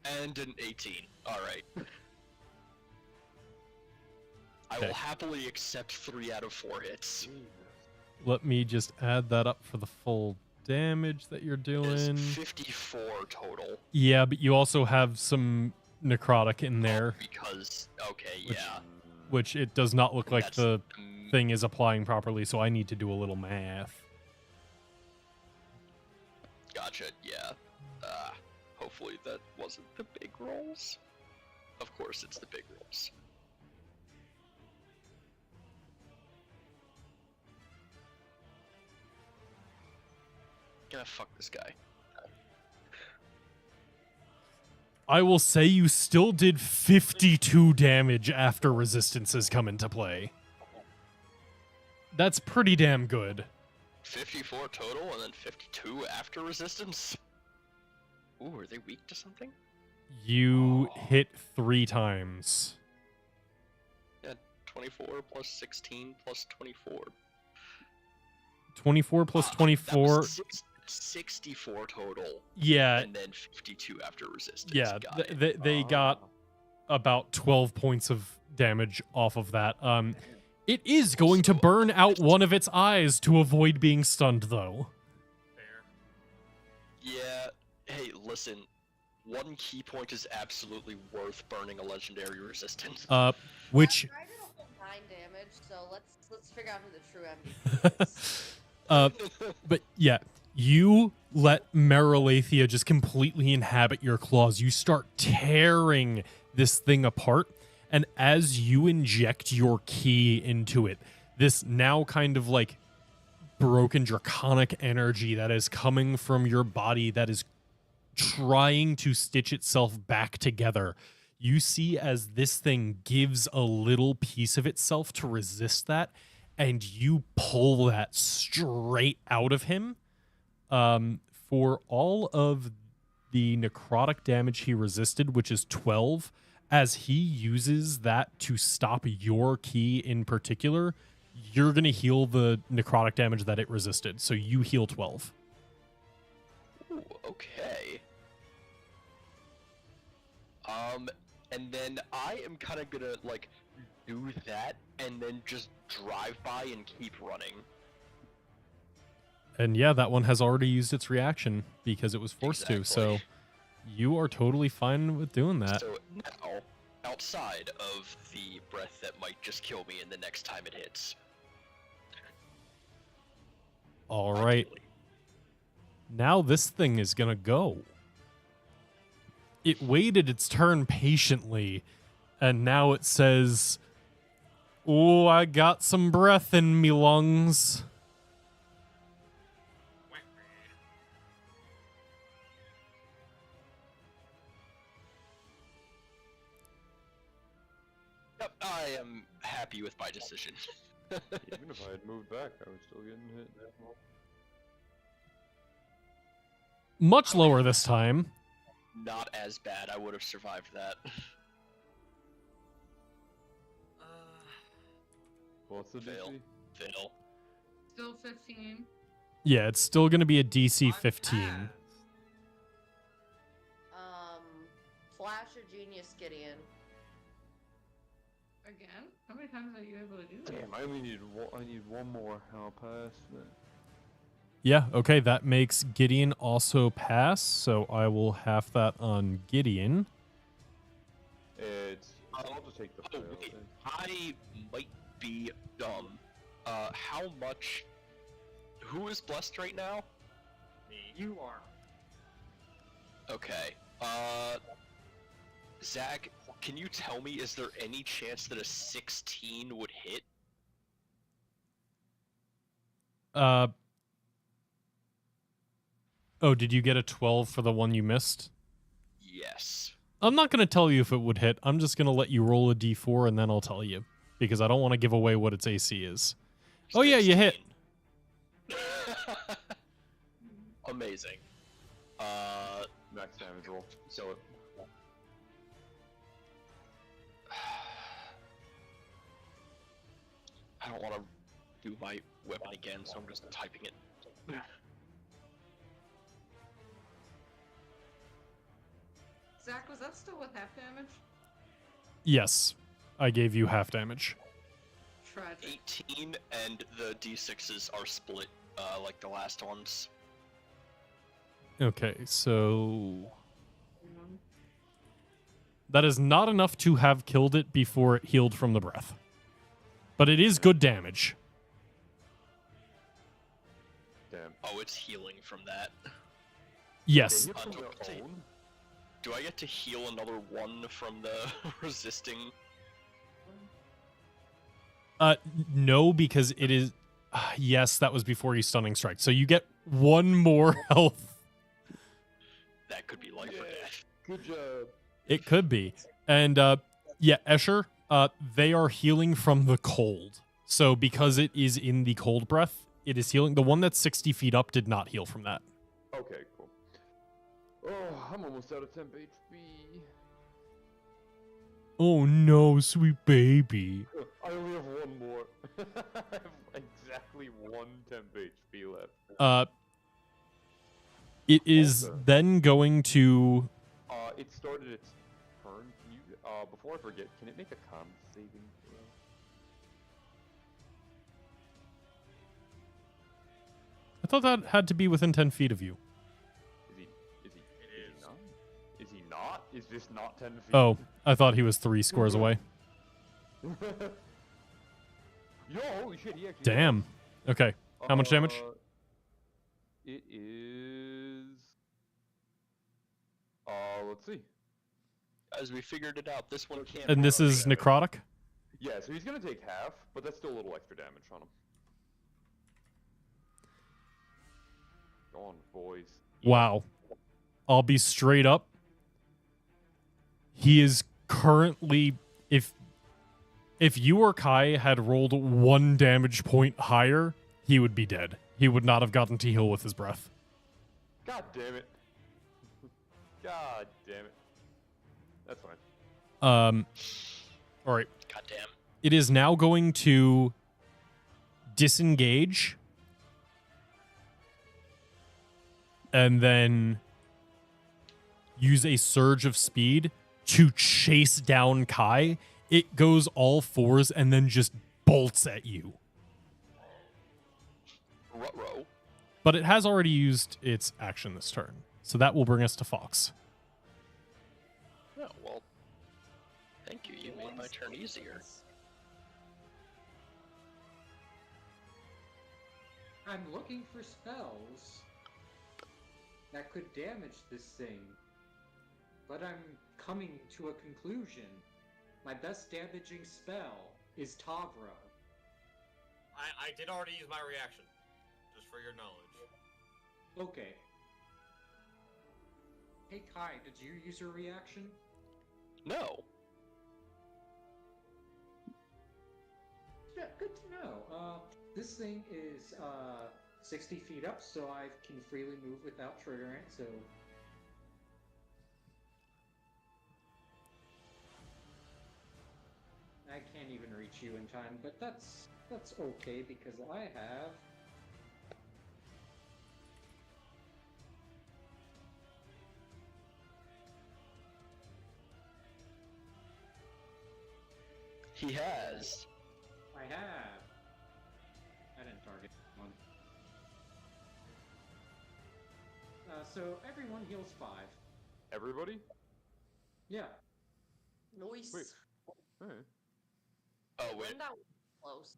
And an 18. Alright. I Okay. will happily accept 3 out of 4 hits. Let me just add that up for the full damage that you're It is doing. 54 total. Yeah, but you also have some necrotic in there, Because, okay, Which- yeah. which it does not look like That's, the mm, thing is applying properly, so I need to do a little math. Gotcha, yeah. Hopefully that wasn't the big rolls. Of course it's the big rolls. Gonna fuck this guy. I will say you still did 52 damage after resistances come into play. That's pretty damn good. 54 total and then 52 after resistance? Ooh, are they weak to something? You hit 3 times. 24 plus 16 plus 24. 24 plus That 24. was 64 total. Yeah, And then 52 after resistance. yeah. Got it. They got about 12 points of damage off of that. It is going to burn out one of its eyes to avoid being stunned, though. Fair. Yeah. Hey, listen. 1 key point is absolutely worth burning a legendary resistance. Which I did a whole 9 damage, so let's figure out who the true MVP is. but yeah, you let Merolathia just completely inhabit your claws. You start tearing this thing apart, and as you inject your key into it, this now kind of like broken draconic energy that is coming from your body that is trying to stitch itself back together. You see as this thing gives a little piece of itself to resist that, and you pull that straight out of him. For all of the necrotic damage he resisted, which is 12, as he uses that to stop your key in particular, you're going to heal the necrotic damage that it resisted. So you heal 12. Ooh, okay. And then I am kind of gonna, like, do that and then just drive by and keep running. And yeah, that one has already used its reaction because it was forced to. So Exactly. you are totally fine with doing that. So now, outside of the breath that might just kill me in the next time it hits. All right. Ideally. Now this thing is going to go. It waited its turn patiently, and now it says, "Oh, I got some breath in me lungs." Yep, I am happy with my decision. Even if I had moved back, I was still getting hit. Much lower this time. Not as bad, I would have survived that. What's the Fail. DC? Fail. Still 15. Yeah, it's still going to be a DC 15. Flash or Genius Gideon? Again? How many times are you able to do that? Damn, I only need one. I need one more, and I'll pass. Yeah, okay, that makes Gideon also pass, so I will have that on Gideon. It's. I'll just take the Oh, fail. wait, I might be dumb. How much... Who is blessed right now? Me. You are. Okay, Zach, can you tell me, is there any chance that a 16 would hit? Oh, did you get a 12 for the one you missed? Yes. I'm not going to tell you if it would hit. I'm just going to let you roll a d4 and then I'll tell you. Because I don't want to give away what its AC is. Oh yeah, you hit. 16. Amazing. Max damage roll. Kill it. I don't want to do my weapon again, so I'm just typing it. Zach, was that still with half damage? Yes, I gave you half damage. Tragic. 18, and the d6s are split, like the last ones. Okay, so that is not enough to have killed it before it healed from the breath. But it is good damage. Damn. Oh, it's healing from that. Yes. They hit from do, their I get to, own? do I get to heal another one from the resisting? No, because it is... yes, that was before you stunning strike. So you get one more health. That could be life or Yeah. death. Good job. It could be. And yeah, Escher, they are healing from the cold. So because it is in the cold breath, it is healing. The one that's 60 feet up did not heal from that. Okay, cool. Oh, I'm almost out of temp HP. Oh no, sweet baby. I only have one more. I have exactly one temp HP left. It is Okay. then going to. It started its turn. Can you, before I forget, can it make a con saving throw? I thought that had to be within 10 feet of you. Is he not? Is he not? Is this not 10 feet? Oh, I thought he was 3 squares away. Yo, holy shit, he actually Damn. Okay. How much damage? It is... let's see. As we figured it out, this one can't. And this is necrotic? Yeah, so he's gonna take half, but that's still a little extra damage on him. Go on, boys. Wow. I'll be straight up. He is currently, if you or Kai had rolled 1 damage point higher, he would be dead. He would not have gotten to heal with his breath. God damn it. God damn it. That's fine. All right. Goddamn. It is now going to disengage. And then use a surge of speed to chase down Kai. It goes all 4s and then just bolts at you. Ruh-roh. But it has already used its action this turn. So that will bring us to Fox. Oh, well. Thank you. You made my turn easier. I'm looking for spells that could damage this thing, but I'm coming to a conclusion. My best damaging spell is Tavra. I did already use my reaction, just for your knowledge. Okay. Hey Kai, did you use your reaction? No. Yeah, good to know. This thing is 60 feet up, so I can freely move without triggering it, so... I can't even reach you in time, but that's okay because I have... He has. I have... I didn't target one. So everyone heals 5. Everybody? Yeah. Noise. Wait. Alright. Oh, wait. When that was close.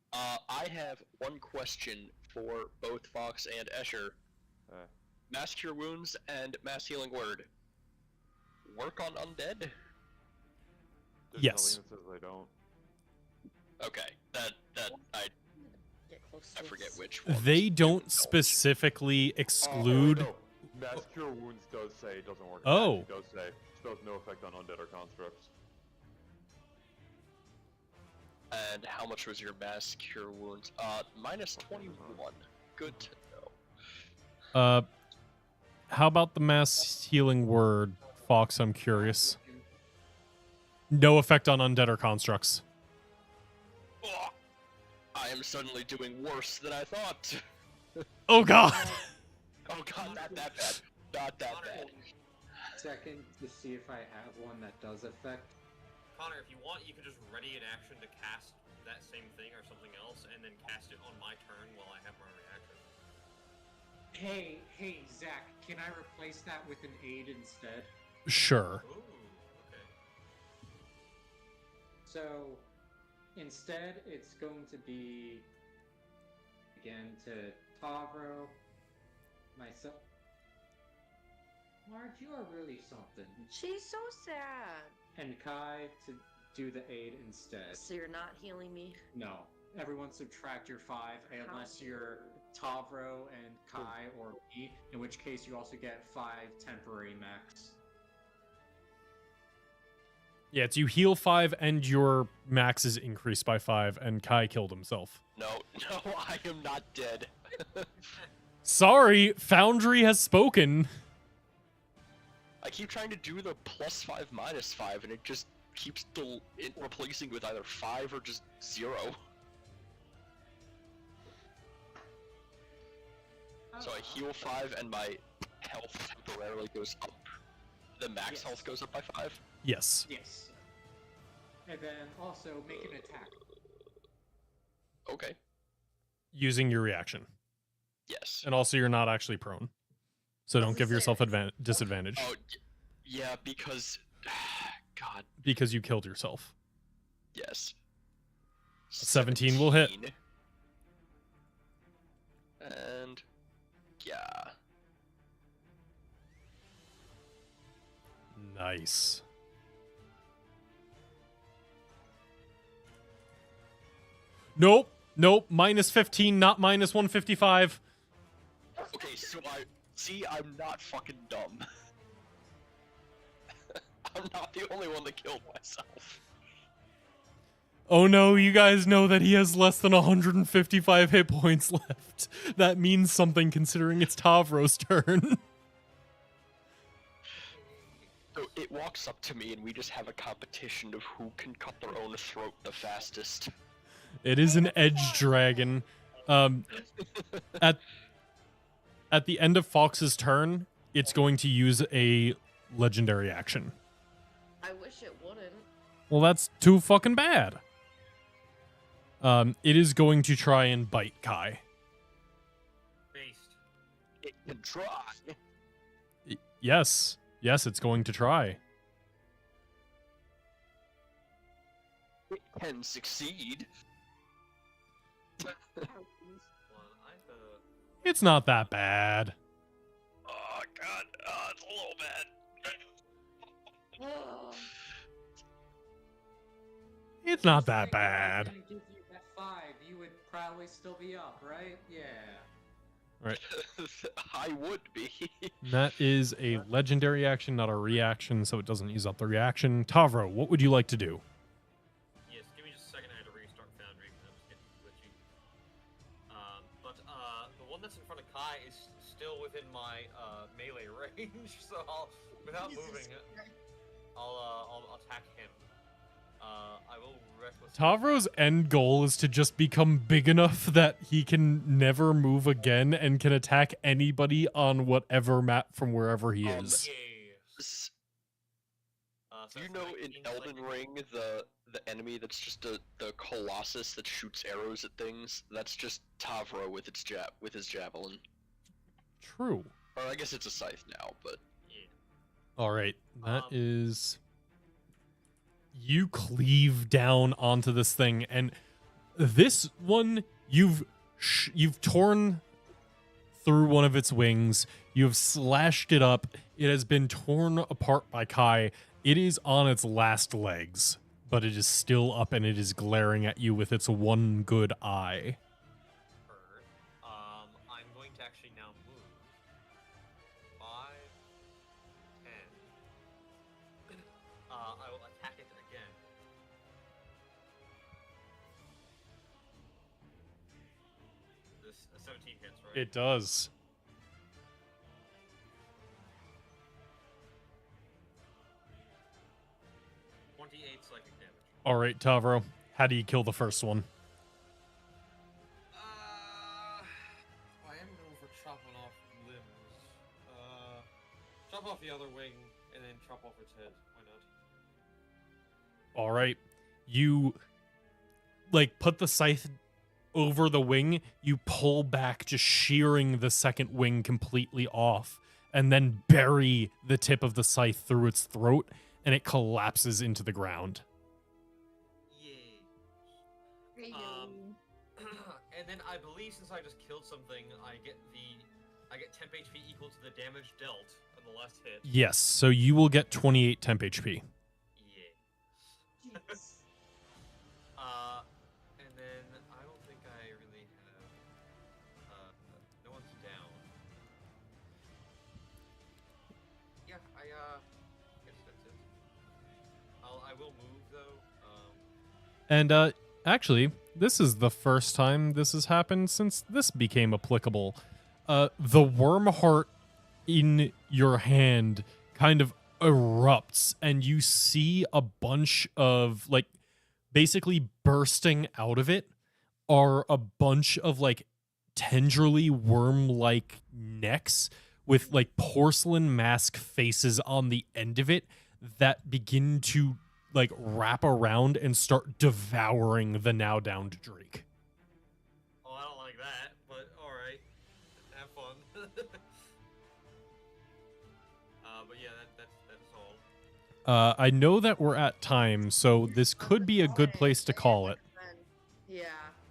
I have one question for both Fox and Escher. Mass Cure Wounds and Mass Healing Word work on undead? There's Yes. nothing that says they don't. Okay, I Get close to forget it. which one. They don't specifically exclude. No. Mass Cure Wounds does say it doesn't work. Oh. It does say spells no effect on undead or constructs. And how much was your Mass Cure Wounds? Minus 21. Good to know. How about the mass healing word, Fox? I'm curious. No effect on undead or constructs. Oh, I am suddenly doing worse than I thought. Oh god. Oh god, not that bad. Not that bad. Second to see if I have one that does affect. Connor, if you want, you can just ready an action to cast that same thing or something else, and then cast it on my turn while I have my reaction. Hey, Zach, can I replace that with an aid instead? Sure. Ooh, okay. So, instead, it's going to be, again, to Tavro, myself. Marge, you are really something. She's so sad. And Kai to do the aid instead. So you're not healing me? No. Everyone subtract your 5 unless you're Tavro and Kai or me, in which case you also get 5 temporary max. Yeah, it's you heal 5 and your max is increased by 5, and Kai killed himself. No, I am not dead. Sorry, Foundry has spoken. I keep trying to do the +5 -5, and it just keeps replacing with either 5 or just 0. So I heal 5, and my health temporarily goes up. The max health goes up by 5. Yes. Yes. And then also make an attack. Okay. Using your reaction. Yes. And also, you're not actually prone. So don't give yourself disadvantage. Oh, yeah, because... God. Because you killed yourself. Yes. 17 will hit. And... yeah. Nice. Nope. Nope. -15, not -155. Okay, so I'm not fucking dumb. I'm not the only one that killed myself. Oh no, you guys know that he has less than 155 hit points left. That means something considering it's Tavro's turn. So it walks up to me and we just have a competition of who can cut their own throat the fastest. It is an edge dragon. At the end of Fox's turn, it's going to use a legendary action. I wish it wouldn't. Well, that's too fucking bad. It is going to try and bite Kai. Based. It can try. Yes. Yes, it's going to try. It can succeed. It's not that bad. Oh god, it's a little bad. It's not that bad. If I didn't give you that 5, you would probably still be up, right? Yeah. Right. I would be. That is a legendary action, not a reaction, so it doesn't use up the reaction. Tavro, what would you like to do? Yes, give me just a second. I had to restart Foundry because I was getting glitchy. But the one that's in front of Kai is still within my melee range, so without moving, I'll attack him. I will reckless. Tavro's end goal is to just become big enough that he can never move again and can attack anybody on whatever map from wherever he is. S- So you that's know in 19 Elden Ring, the enemy that's just the Colossus that shoots arrows at things? That's just Tavro with his javelin. True. Or I guess it's a scythe now, but... Yeah. All right. That is... You cleave down onto this thing, and this one, you've torn through one of its wings. You've slashed it up. It has been torn apart by Kai. It is on its last legs, but it is still up, and it is glaring at you with its one good eye. I'm going to actually now move 5, 10. I will attack it again. This 17 hits, right? It does. Psychic damage. All right, Tavro, how do you kill the first one? I am known for chopping off limbs. Chop off the other wing and then chop off its head. Why not? All right. You, put the scythe over the wing. You pull back, just shearing the second wing completely off, and then bury the tip of the scythe through its throat, and it collapses into the ground. Yay. And then I believe since I just killed something, I get 10 HP equal to the damage dealt on the last hit. Yes, so you will get 28 temp HP. Yeah. And then I don't think I really have. No one's down. Yeah, guess that's it. I will move though. And actually, this is the first time this has happened since this became applicable. The worm heart in your hand kind of erupts, and you see a bunch of, like, basically bursting out of it are a bunch of, like, tendrily worm-like necks with, like, porcelain mask faces on the end of it that begin to, like, wrap around and start devouring the now downed Drake. Oh, I don't like that, but alright. Have fun. But yeah, that's all. I know that we're at time, so this could be a good place to call it. Yeah,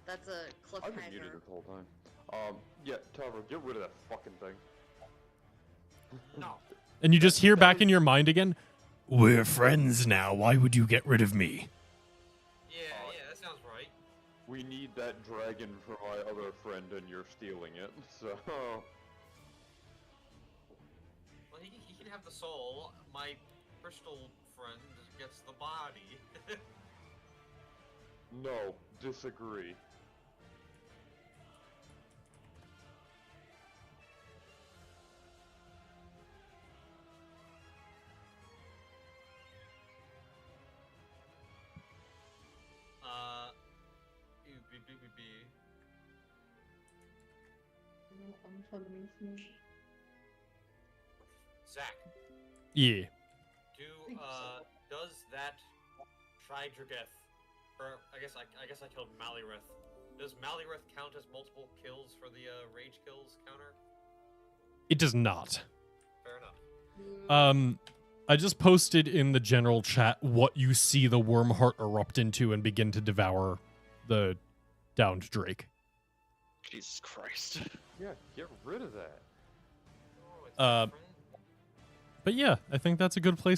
that's a I've been muted cliffhanger. this whole time. Yeah, Tavern, get rid of that fucking thing. No. And you just hear back in your mind again, "We're friends now. Why would you get rid of me?" Yeah, that sounds right. We need that dragon for my other friend, and you're stealing it, so... Well, he can have the soul. My crystal friend gets the body. No, disagree. Zach, Yeah. does that Tridrogeth, or I guess I killed Malireth. Does Malireth count as multiple kills for the rage kills counter? It does not. Fair enough. I just posted in the general chat what you see the worm heart erupt into and begin to devour the downed Drake. Jesus Christ. Yeah, get rid of that. Oh, it's Uh, different. But yeah, I think that's a good place